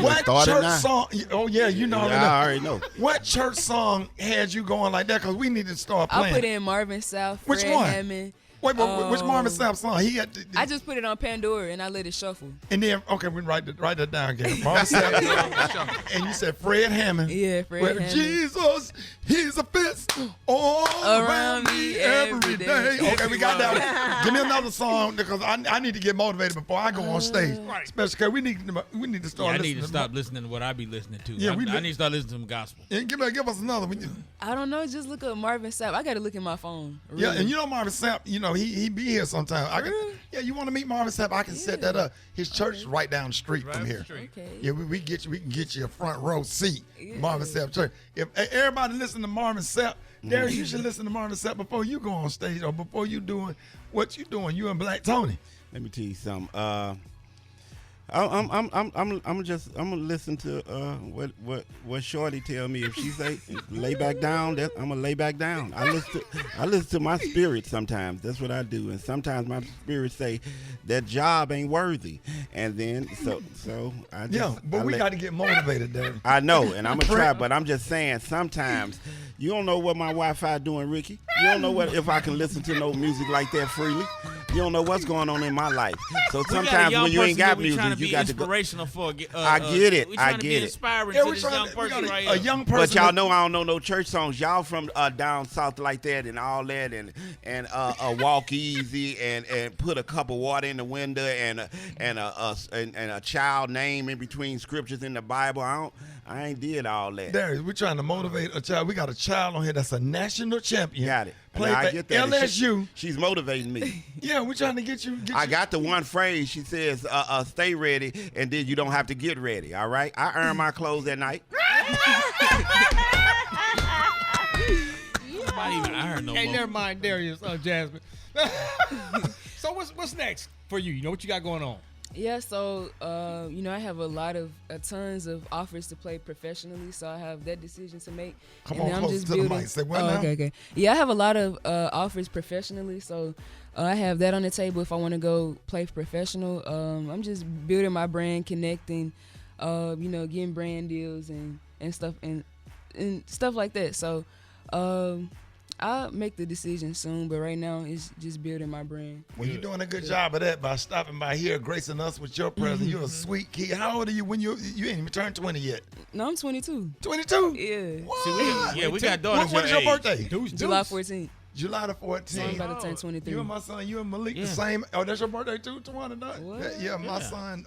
What church song? Oh yeah, you know. Yeah, I already know. What church song had you going like that? Because we need to start playing. I put in Marvin Sapp, Which Fred one? Hammond. Wait, but which Marvin Sapp song? I just put it on Pandora and I let it shuffle. And then, okay, we write that down again. Marvin Sapp. And you said Fred Hammond. Yeah, Fred Hammond. Jesus, he's a fist all around me every day. Okay, we got that one. Give me another song because I need to get motivated before I go on stage. Especially because we need to start listening. I need to stop listening to what I be listening to. Yeah, I need to start listening to some gospel. And give us another one. I don't know. Just look up Marvin Sapp. I got to look at my phone. Really. Yeah, and you know Marvin Sapp, he be here sometime. Yeah, you want to meet Marvin Sapp? I can set that up. His church is right down the street from here. Okay. Yeah, we can get you a front row seat. Yeah. Marvin Sapp Church. If everybody listen to Marvin Sapp, Derek, you should listen to Marvin Sapp before you go on stage or before you doing what you doing. You and Black Tony. Let me tell you something. I'm gonna listen to what Shorty tell me. If she say lay back down, I'm gonna lay back down. I listen to my spirit sometimes. That's what I do. And sometimes my spirit say that job ain't worthy. And then so I just we got to get motivated there. I know, and I'm gonna try, but I'm just saying sometimes you don't know what my Wi-Fi doing, Ricky. You don't know if I can listen to no music like that freely. You don't know what's going on in my life. So sometimes when you ain't got music, you got to go. For, I get it. We I trying to get be it. inspiring to this young person right here. A young person. But y'all know I don't know no church songs. Y'all from down south like that and all that and walk easy and put a cup of water in the window and a child name in between scriptures in the Bible. I ain't did all that. Darius, we're trying to motivate a child. We got a child on here that's a national champion. Got it. Played I for get that. LSU. She's motivating me. Yeah, we're trying to get you. I got the one phrase. She says, stay ready, and then you don't have to get ready, all right? I iron my clothes at night. Nobody even iron no more. Hey, never mind, Darius, Jasmine. So what's next for you? You know what you got going on? Yeah, so I have a lot of tons of offers to play professionally, so I have that decision to make. Come on, close to the mic. Say what now? Okay. Yeah, I have a lot of offers professionally, so I have that on the table if I want to go play professional. I'm just building my brand, connecting, getting brand deals and stuff and stuff like that. So I'll make the decision soon, but right now it's just building my brand. Well, you're doing a good job of that by stopping by here, gracing us with your presence. You're a sweet kid. How old are you when you ain't even turned 20 yet? No, I'm 22. 22? Yeah. What? See, we got daughters. When's your birthday? July 14th. July the 14th. So I'm about to turn 23. You and my son, you and Malik the same. Oh, that's your birthday too, Tawana? Yeah, my son,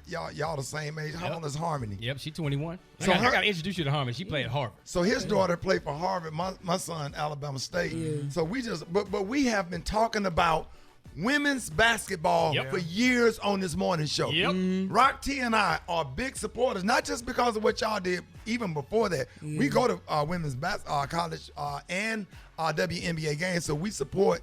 y'all the same age. How old is Harmony? Yep, she's 21. So I got to introduce you to Harmony. She played at Harvard. So his daughter played for Harvard. My son, Alabama State. Yeah. So but we have been talking about women's basketball for years on this morning show. Yep. Rock T and I are big supporters, not just because of what y'all did, even before that. Yeah. We go to women's college and WNBA games, so we support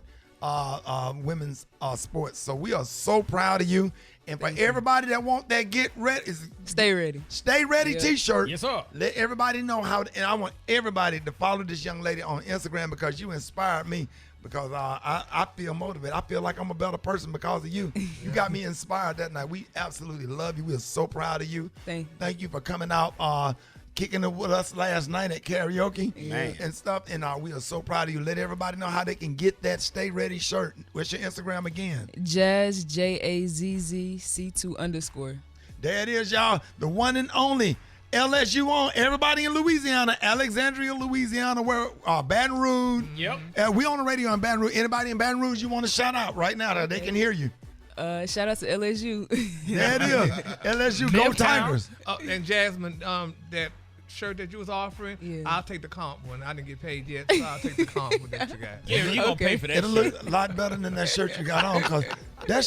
women's sports. So we are so proud of you. And for everybody that want that get ready, Stay Ready. Stay Ready t-shirt. Yes, sir. Let everybody know how, and I want everybody to follow this young lady on Instagram because you inspired me. Because I feel motivated. I feel like I'm a better person because of you. You got me inspired that night. We absolutely love you. We're so proud of you. Thank you for coming out, kicking it with us last night at karaoke and stuff. And we are so proud of you. Let everybody know how they can get that Stay Ready shirt. What's your Instagram again? Jazz, JAZZC2_. There it is, y'all. The one and only LSU on. Everybody in Louisiana, Alexandria, Louisiana, where Baton Rouge. Yep. We on the radio in Baton Rouge. Anybody in Baton Rouge you want to shout out right now that they can hear you? Shout out to LSU. There it is. LSU, go Tigers. And Jasmine, that shirt that you was offering, Yeah. I'll take the comp one. I didn't get paid yet, so I'll take the comp one that you got. Yeah, you gonna pay for that. It'll look a lot better than that shirt you got on, because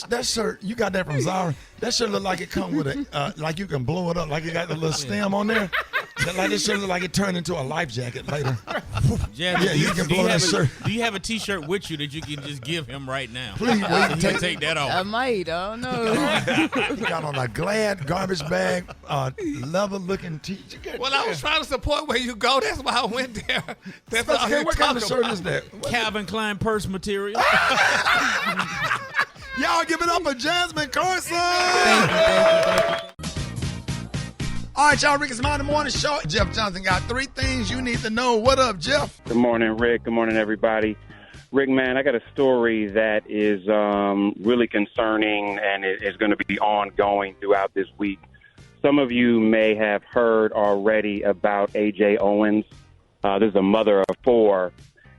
that shirt, you got that from Zara. That shirt look like it come with a, like you can blow it up, like it got the little stem on there. Like this shirt look like it turned into a life jacket later. Jasmine, Yeah, you can blow that shirt. Do you have a T-shirt with you that you can just give him right now? Please, well, you can take that off. I might. I don't know. You got on a Glad garbage bag, leather-looking T-shirt. Well, I was trying to support where you go. That's why I went there. That's all Okay, what kind of shirt is that? Calvin Klein purse material. Y'all give it up for Jasmine Carson. Thank you. All right, y'all, Rickey Smiley Morning Show. Jeff Johnson got 3 things you need to know. What up, Jeff? Good morning, Rick. Good morning, everybody. Rick, man, I got a story that is really concerning, and it is going to be ongoing throughout this week. Some of you may have heard already about AJ Owens. This is a mother of 4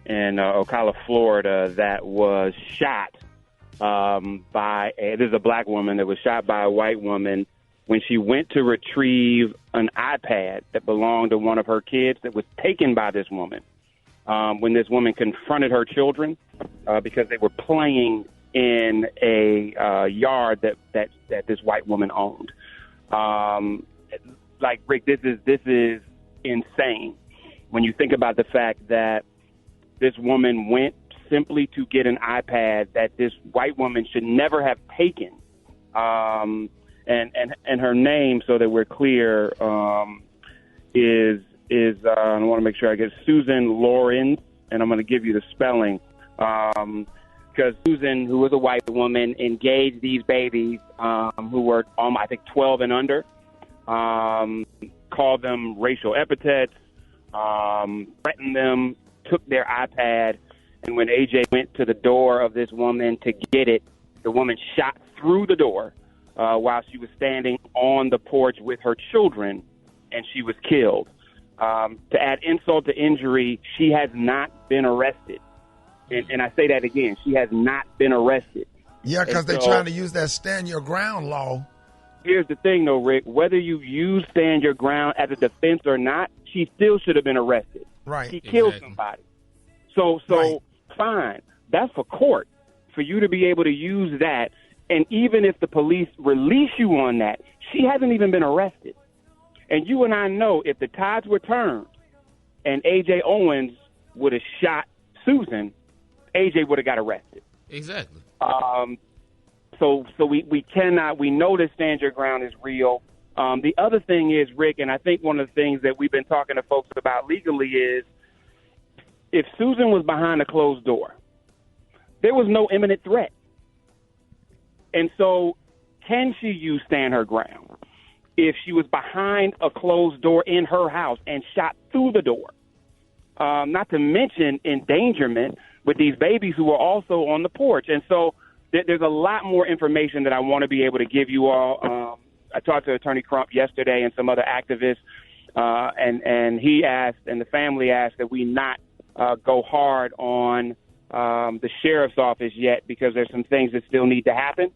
in Ocala, Florida, that was shot this is a black woman that was shot by a white woman when she went to retrieve an iPad that belonged to one of her kids that was taken by this woman. When this woman confronted her children because they were playing in a yard that this white woman owned. Like, Rick, this is insane when you think about the fact that this woman went simply to get an iPad that this white woman should never have taken. And her name, so that we're clear, is I want to make sure I get Susan Lawrence, and I'm going to give you the spelling, because Susan, who was a white woman, engaged these babies who were, I think, 12 and under, called them racial epithets, threatened them, took their iPad, and when AJ went to the door of this woman to get it, the woman shot through the door while she was standing on the porch with her children, and she was killed. To add insult to injury, she has not been arrested. And I say that again, she has not been arrested. Yeah, because they're trying to use that stand your ground law. Here's the thing, though, Rick. Whether you use stand your ground as a defense or not, she still should have been arrested. Right. She killed somebody. So right. Fine. That's for court, for you to be able to use that. And even if the police release you on that, she hasn't even been arrested. And you and I know if the tides were turned and AJ Owens would have shot Susan, AJ would have got arrested. Exactly. So we cannot, we know that stand your ground is real. The other thing is, Rick, and I think one of the things that we've been talking to folks about legally is, if Susan was behind a closed door, there was no imminent threat. And so can she use stand her ground if she was behind a closed door in her house and shot through the door? Not to mention endangerment with these babies who were also on the porch. And so there's a lot more information that I want to be able to give you all. I talked to Attorney Crump yesterday and some other activists, and he asked, and the family asked, that we not go hard on the sheriff's office yet, because there's some things that still need to happen.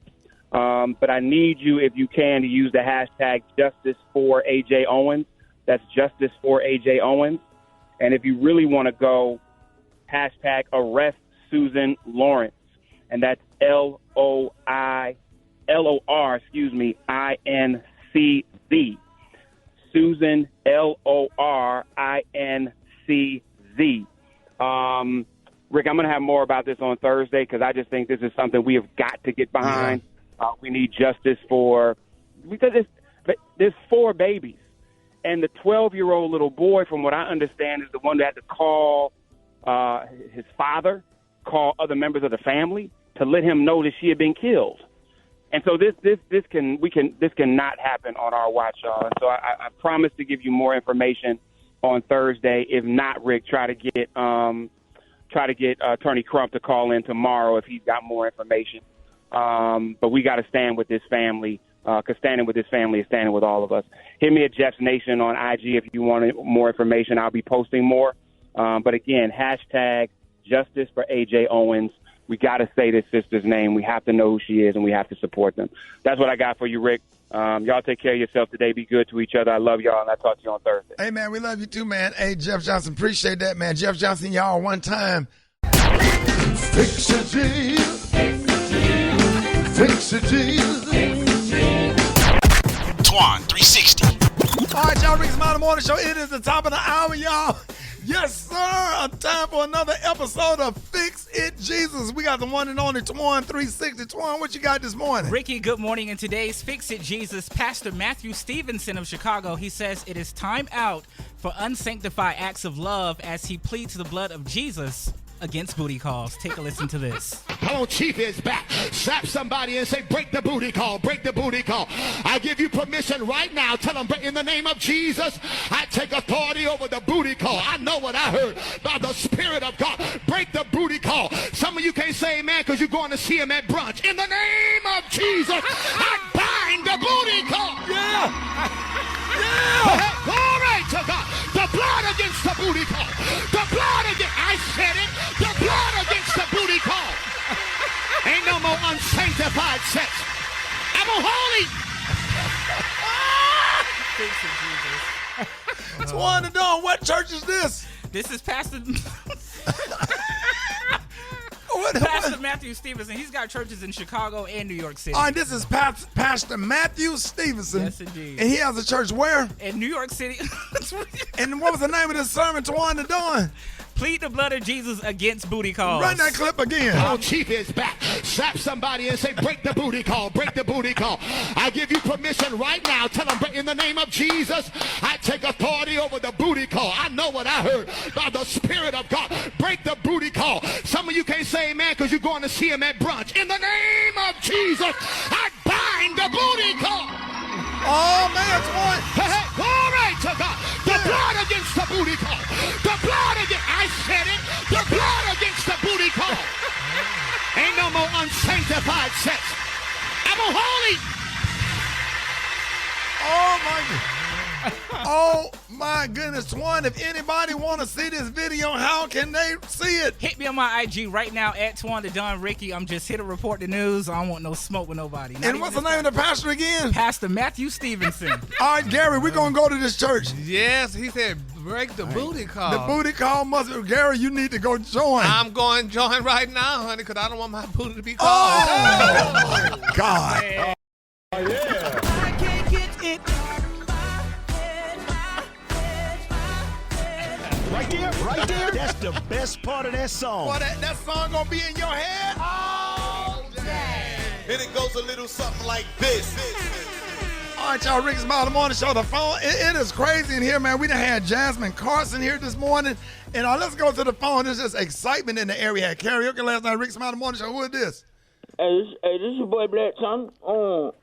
But I need you, if you can, to use the hashtag Justice for AJ Owens. That's Justice for AJ Owens. And if you really want to go, hashtag Arrest Susan Lawrence. And that's LORINCZ. Susan, LORINCZ. Rick, I'm going to have more about this on Thursday, because I just think this is something we have got to get behind. Yeah. We need justice because there's 4 babies. And the 12-year-old little boy, from what I understand, is the one that had to call his father, call other members of the family to let him know that she had been killed. And so this cannot happen on our watch, y'all. And so I promise to give you more information on Thursday. If not, Rick, try to get Attorney Crump to call in tomorrow if he's got more information. But we got to stand with this family, because standing with this family is standing with all of us. Hit me at Jeff's Nation on IG if you want more information. I'll be posting more. But again, hashtag Justice for AJ Owens. We got to say this sister's name. We have to know who she is, and we have to support them. That's what I got for you, Rick. Y'all take care of yourself today. Be good to each other. I love y'all, and I'll talk to you on Thursday. Hey, man, we love you too, man. Hey, Jeff Johnson, appreciate that, man. Jeff Johnson, y'all one time. Fix it, Jesus. Fix it, Jesus. Twan 360. All right, y'all, Rickey Smiley Morning Show. It is the top of the hour, y'all. Yes, sir. Time for another episode of Fix It Jesus. We got the one and only Twan 360. Twan, what you got this morning? Ricky, good morning. In today's Fix It Jesus, Pastor Matthew Stevenson of Chicago, he says it is time out for unsanctified acts of love as he pleads the blood of Jesus against booty calls. Take a listen to this. Hello, Chief is back. Slap somebody and say, break the booty call, break the booty call. I give you permission right now. Tell them, in the name of Jesus, I take authority over the booty call. I know what I heard by the Spirit of God. Break the booty call. Some of you can't say amen because you're going to see him at brunch. In the name of Jesus, I bind the booty call. Yeah. Glory to God. The blood against the booty call. The blood against, I said it. The blood against the booty call. Ain't no more unsanctified sex. I'm a holy. Twan and Dawn, what church is this? This is Pastor Matthew Stevenson. He's got churches in Chicago and New York City. All right, this is Pastor Matthew Stevenson. Yes, indeed. And he has a church where? In New York City. And what was the name of this sermon, Twan and Dawn? Plead the blood of Jesus against booty calls. Run that clip again. Hello, Chief is back. Slap somebody and say, break the booty call, break the booty call. I give you permission right now. Tell them, in the name of Jesus, I take authority over the booty call. I know what I heard by the Spirit of God. Break the booty call. Some of you can't say amen because you're going to see him at brunch. In the name of Jesus, I bind the booty call. Oh, man, Twan. Hey, glory to God. The blood against the booty call. The blood against, I said it. The blood against the booty call. Ain't no more unsanctified sex. I'm a holy. Oh, my God. Oh, my goodness, Twan, if anybody want to see this video, how can they see it? Hit me on my IG right now at Twan the Don Ricky. I'm just here to report the news. I don't want no smoke with nobody. And what's the name of the pastor again? Pastor Matthew Stevenson. All right, Gary, we're going to go to this church. Yes, he said break the booty call. The booty call must be, Gary, you need to go join. I'm going to join right now, honey, because I don't want my booty to be called. Oh, my God. Yeah. Oh, yeah. I can't get it. Right there, that's the best part of that song. Boy, that song gonna be in your head all day. And it goes a little something like this. All right, y'all, Rickey Smiley Morning Show. The phone, it is crazy in here, man. We done had Jasmine Carson here this morning. And let's go to the phone. There's just excitement in the area. We had karaoke last night, Rickey Smiley Morning Show. Who is this? Hey, this is your boy Black Tony.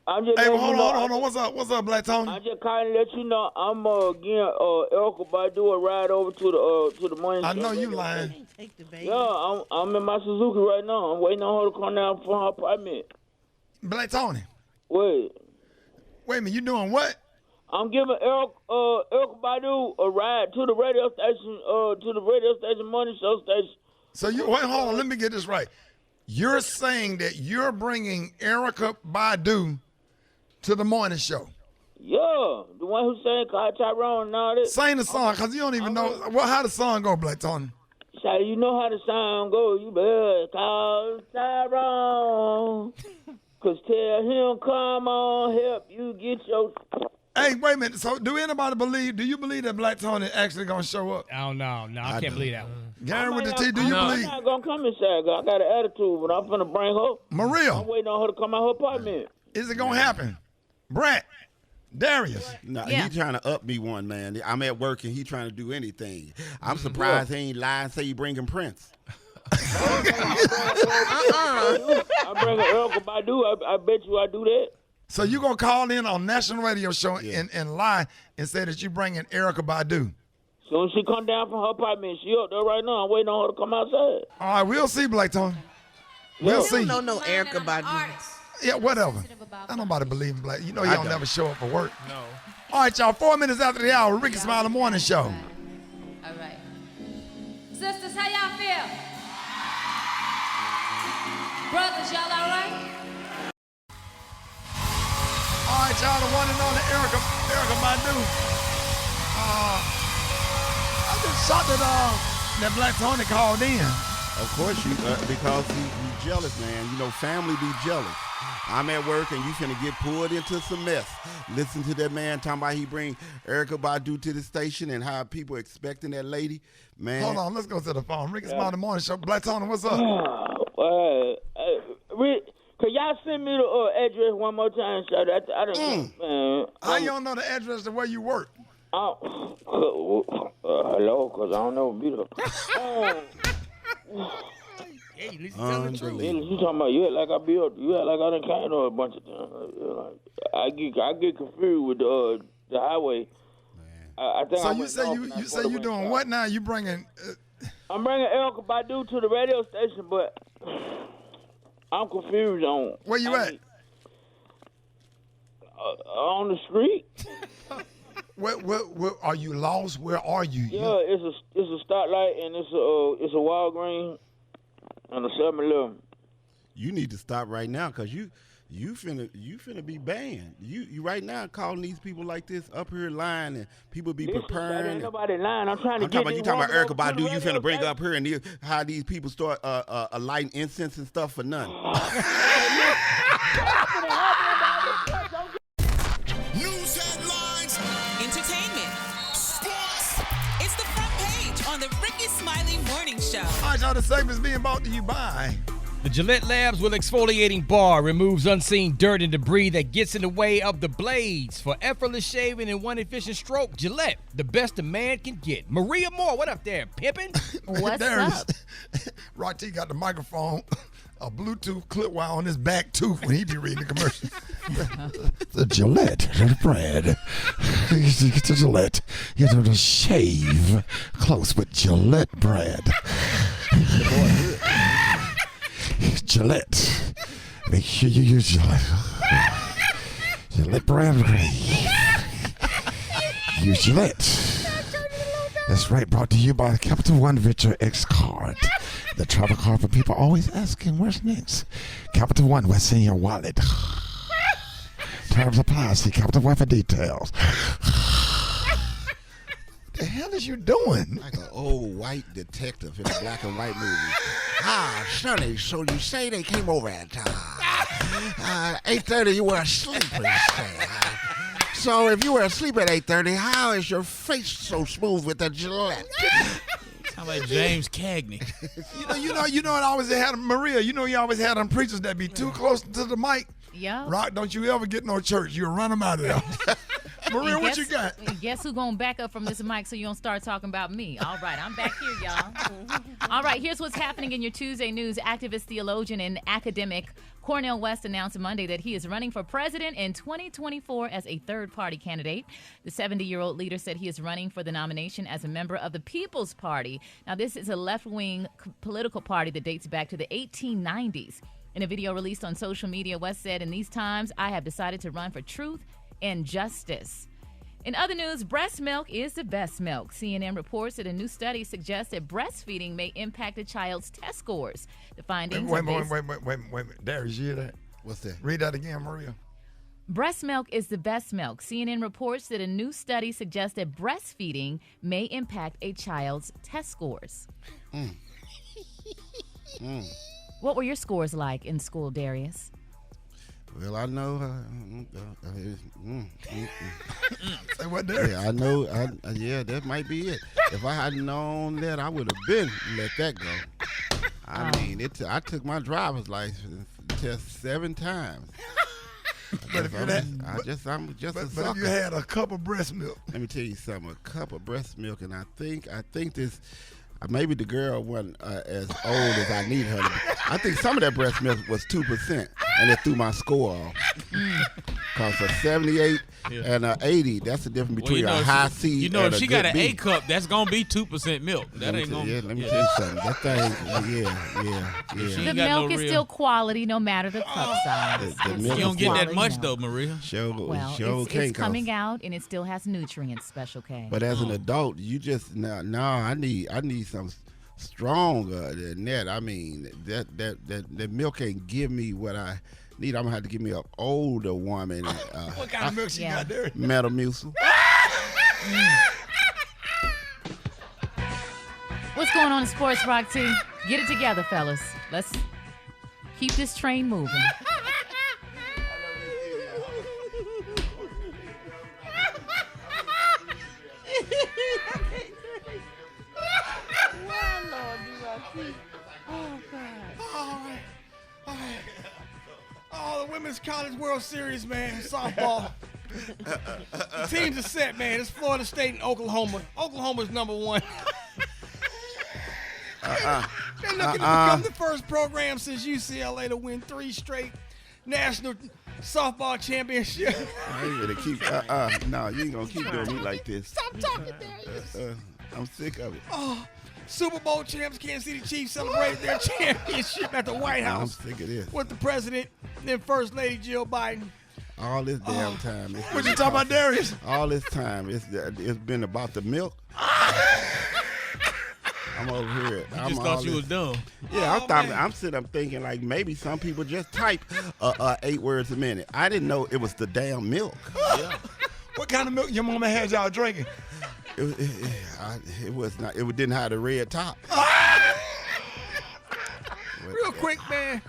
I'm just Hey, well, hold on. What's up, Black Tony? I just kind of let you know I'm getting Erica Badu a ride over to the morning. I know you lying. Yeah, I'm in my Suzuki right now. I'm waiting on her to come down from her apartment. Black Tony. Wait a minute, you doing what? I'm giving Erica Badu a ride to the radio station, morning show station. So hold on, let me get this right. You're saying that you're bringing Erica Badu to the morning show? Yeah, the one who sang Call Tyrone and all that. Sing the song, because you don't even know. Well, how the song go, Black Tony? Shawty, you know how the song go. You better call Tyrone. Because tell him, come on, help you get your... Hey, wait a minute. So do you believe that Black Tony actually going to show up? Oh, no, I can't believe that one. Gary with the T, do you believe? I'm not going to come inside. I got an attitude, but I'm finna bring her. Maria. I'm waiting on her to come out her apartment. Is it going to happen? Brett, Darius. No, he trying to up me one, man. I'm at work and he trying to do anything. I'm surprised he ain't lying, say he bringing Prince. I bring her Erica Badu. I bet you I do that. So you going to call in on national radio show and lie and say that you bringing Erica Badu? Soon as she come down from her apartment, she up there right now. I'm waiting on her to come outside. All right, we'll see, Black Tony. We'll see. You don't know no Erica Badu. Yeah, whatever. I nobody believe in Black. You know y'all never show up for work. No. All right, y'all, 4 minutes after the hour, Rickey Smiley Morning Show. All right. Sisters, how y'all feel? Brothers, y'all all right? All right, right, y'all, the one and only Erica Badu. I just shocked that Black Tony called in. Of course, because he's jealous, man. You know, family be jealous. I'm at work and you finna get pulled into some mess. Listen to that man talking about he bring Erykah Badu to the station and how people expecting that lady. Man. Hold on, let's go to the phone. Rickey Smiley Morning Show. Black Tony, what's up? Rick, could y'all send me the address one more time? So that I don't man. How you don't know the address to where you work? Hello, because I don't know be the. Hey, you talking about you act like I built, you act like I done came a bunch of times. I get confused with the highway. I think so you say you doing what now? You bringing? I'm bringing Erykah Badu to the radio station, but I'm confused on where you at? On the street. Where are you lost? Where are you? Yeah, it's a stoplight and it's a Walgreens and a 7-Eleven. You need to stop right now because you finna be banned. You right now calling these people like this up here lying and people be preparing. Ain't nobody lying. I'm trying to get you talking about Erykah Badu. You finna bring up here and how these people start lighting incense and stuff for nothing. News headlines, entertainment, sports. It's the front page on the Rickey Smiley Morning Show. All right, y'all, the segment's being brought to you by the Gillette Labs with exfoliating bar removes unseen dirt and debris that gets in the way of the blades. For effortless shaving and one efficient stroke, Gillette, the best a man can get. Maria Moore, what up there, pimpin'? What's up? Rock T got the microphone, a Bluetooth clip wire on his back tooth when he be reading the commercial. The Gillette bread. Get the Gillette. You have to shave close with Gillette bread. Gillette. Make sure you use Gillette. Gillette brand. Use Gillette. That's right, brought to you by the Capital One Venture X card. The travel card for people always asking where's next. Capital One, what's in your wallet? Terms apply. See Capital One for details. What the hell is you doing? Like an old white detective in a black and white movie. Ah, Sonny, so you say they came over at 8:30, you were asleep, so if you were asleep at 8:30, how is your face so smooth with the Gillette? How about James Cagney? You know what I always had, Maria, you always had them preachers that be too close to the mic. Yeah. Rock, don't you ever get no church. You'll run them out of there. Maria, what you got? Guess who's going to back up from this mic so you don't start talking about me? All right, I'm back here, y'all. All right, here's what's happening in your Tuesday news. Activist, theologian, and academic Cornel West announced Monday that he is running for president in 2024 as a third-party candidate. The 70-year-old leader said he is running for the nomination as a member of the People's Party. Now, this is a left-wing political party that dates back to the 1890s. In a video released on social media, West said, "In these times, I have decided to run for truth and justice." In other news, breast milk is the best milk. CNN reports that a new study suggests that breastfeeding may impact a child's test scores. The findings Wait a minute. Darius, you hear that? What's that? Read that again, Maria. Breast milk is the best milk. CNN reports that a new study suggests that breastfeeding may impact a child's test scores. What were your scores like in school, Darius? Well, I know. Say what, Darius? Yeah, I know. Yeah, that might be it. If I had known that, I would have been let that go. I mean, I took my driver's license test 7 times. But if you had a cup of breast milk. Let me tell you something. A cup of breast milk, and I think this. Maybe the girl wasn't as old as I need her to be. I think some of that breast milk was 2%, and it threw my score off. Because a 78 and a 80, that's the difference between a high C and a if she got an B. A cup, that's going to be 2% milk. That ain't going to be. Let me tell you something. That thing, The milk is still quality no matter the cup size. You don't get that much, though, Maria. It's coming out, and it still has nutrients, Special K. But as an adult, you just, I need some stronger than that. I mean, that milk ain't give me what I Nita, I'm gonna have to give me an older woman. What kind of milk she got there? Metamucil. What's going on in Sports Rock team? Get it together, fellas. Let's keep this train moving. Oh, the Women's College World Series, man. Softball. The teams are set, man. It's Florida State and Oklahoma. Oklahoma's number one. They're looking to become the first program since UCLA to win 3 straight national softball championships. I ain't gonna keep. No, you ain't gonna keep doing me like this. Stop talking, Darius. I'm sick of it. Oh, Super Bowl champs, Kansas City Chiefs celebrated their championship at the White House. I'm sick of this. With the president and First Lady Jill Biden. All this damn time. What you talking about, Darius? All this time, it's been about the milk. I'm over here. I just thought you was dumb. Yeah, I'm sitting up thinking like maybe some people just type 8 words a minute. I didn't know it was the damn milk. Yeah. What kind of milk your mama had y'all drinking? It was not. It didn't have the red top. Real quick, man.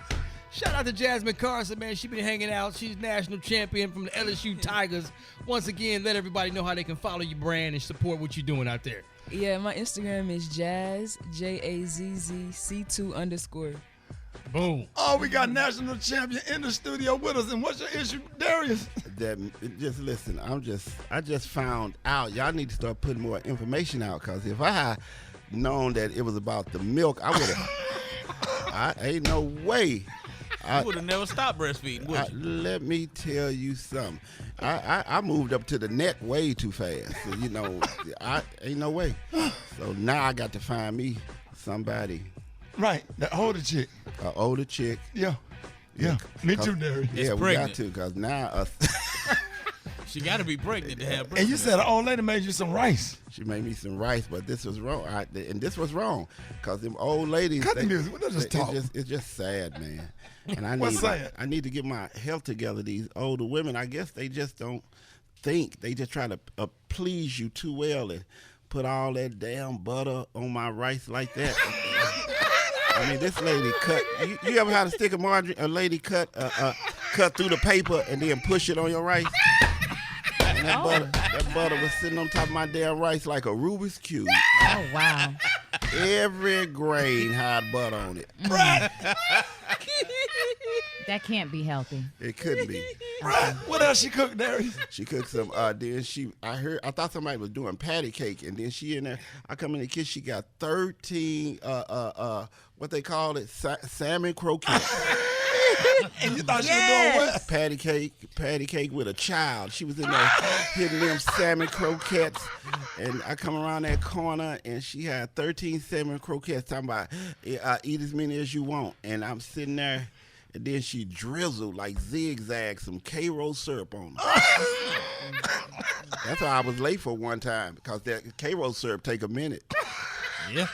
Shout out to Jasmine Carson, man. She been hanging out. She's national champion from the LSU Tigers. Once again, let everybody know how they can follow your brand and support what you're doing out there. Yeah, my Instagram is Jazz, JAZZC2_. Boom. Oh, we got national champion in the studio with us. And what's your issue, Darius? Just listen. I just found out. Y'all need to start putting more information out, because if I had known that it was about the milk, I would have. Ain't no way. You would have never stopped breastfeeding, would you? Let me tell you something. I moved up to the net way too fast. So, ain't no way. So now I got to find me somebody. Right, that older chick. An older chick. Yeah. Me too, Darius. Yeah, we got to, because now she got to be pregnant to have breast. And you said an old lady made you some rice. She made me some rice, but this was wrong. And this was wrong, because them old ladies. Cut the music. We'll just talk. It's just sad, man. And What's sad? I need to get my health together. These older women, I guess they just don't think. They just try to please you too well and put all that damn butter on my rice like that. I mean, this lady cut. You ever had a stick of margarine? A lady cut through the paper and then push it on your rice. And that butter was sitting on top of my damn rice like a Rubik's Cube. Oh, wow. Every grain had butter on it. That can't be healthy. It couldn't be. What else she cooked, Darius? She cooked some. Then I thought somebody was doing patty cake, and then she in there. I come in the kitchen. She got 13. What they call it? Salmon croquettes. And you thought she was doing what? Patty cake with a child. She was in there hitting them salmon croquettes, and I come around that corner, and she had 13 salmon croquettes. Talking about eat as many as you want, and I'm sitting there. And then she drizzled like zigzag some K-Rose syrup on them. That's why I was late for one time, because that K-Rose syrup take a minute. Yeah.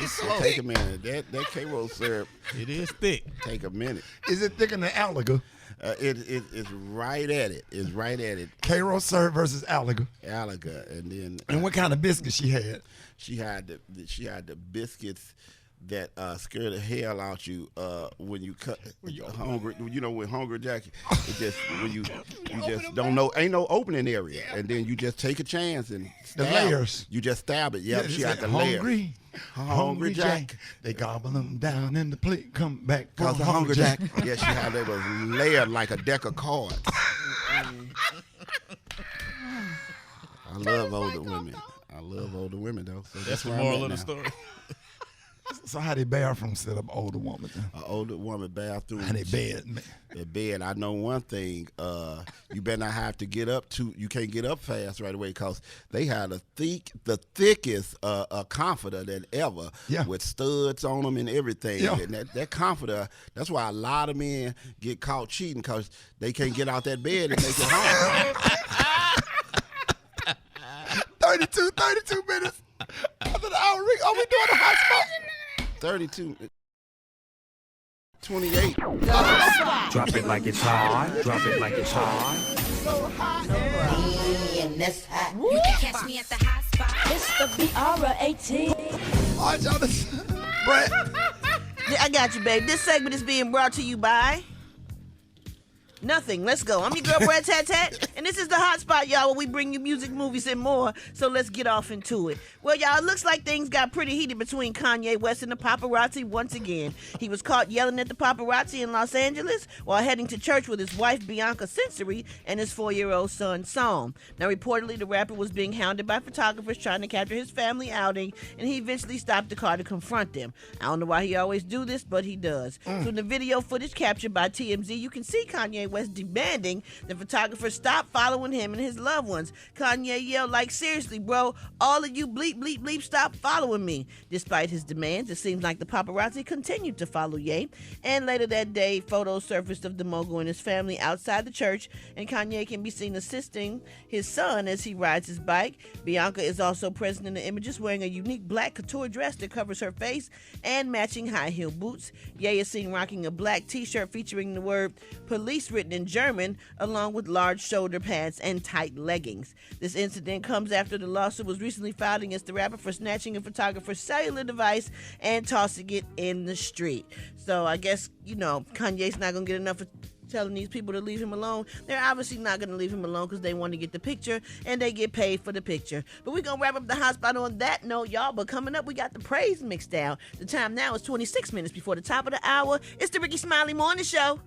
It's slow. Take a minute. That K-Rose syrup. It is thick. Take a minute. Is it thicker than Allerga? It's right at it. It's right at it. K-Rose syrup versus Allerga. Allerga, and then. And what kind of biscuits she had? She had the biscuits that scare the hell out you when you cut hungry. You know, with Hungry Jackie, it just when you just don't know, ain't no opening area, and then you just take a chance and the stab. layers. You just stab it. Yep, she had the hungry, layers. Hungry Jack. They gobble them down in the plate. Come back, cause the Hungry Jack. Yeah, she had it was layered like a deck of cards. I love older women. I love older women though. So that's the moral of the story. So how they bathroom set up older woman? An older woman bathroom. And they bed, man. Their bed. I know one thing. You better not have to get up you can't get up fast right away, because they had the thickest comforter than ever, with studs on them and everything. Yeah. And that comforter, that's why a lot of men get caught cheating, because they can't get out that bed and make it home. 32 minutes after the hour. Are we doing a hot spot? 32. 28. Drop it like it's hot. Drop it like it's hot. You can catch me at the hot spot. It's the BR18. All right, y'all, Brett. I got you, babe. This segment is being brought to you by nothing. Let's go. I'm your girl, Brett Tat Tat, and this is the Hot Spot, y'all, where we bring you music, movies, and more. So let's get off into it. Well, y'all, it looks like things got pretty heated between Kanye West and the paparazzi once again. He was caught yelling at the paparazzi in Los Angeles while heading to church with his wife, Bianca Sensory, and his 4-year-old son, Psalm. Now, reportedly, the rapper was being hounded by photographers trying to capture his family outing, and he eventually stopped the car to confront them. I don't know why he always do this, but he does. So in the video footage captured by TMZ, you can see Kanye West demanding the photographer stop following him and his loved ones. Kanye yelled, like, seriously, bro, all of you bleep, bleep, bleep, stop following me. Despite his demands, it seems like the paparazzi continued to follow Ye. And later that day, photos surfaced of the mogul and his family outside the church, and Kanye can be seen assisting his son as he rides his bike. Bianca is also present in the images wearing a unique black couture dress that covers her face and matching high heel boots. Ye is seen rocking a black t-shirt featuring the word police written in German, along with large shoulder pads and tight leggings. This incident comes after the lawsuit was recently filed against the rapper for snatching a photographer's cellular device and tossing it in the street. So I guess, Kanye's not going to get enough of telling these people to leave him alone. They're obviously not going to leave him alone because they want to get the picture and they get paid for the picture. But we're going to wrap up the hot spot on that note, y'all. But coming up, we got the praise mix down. The time now is 26 minutes before the top of the hour. It's the Rickey Smiley Morning Show.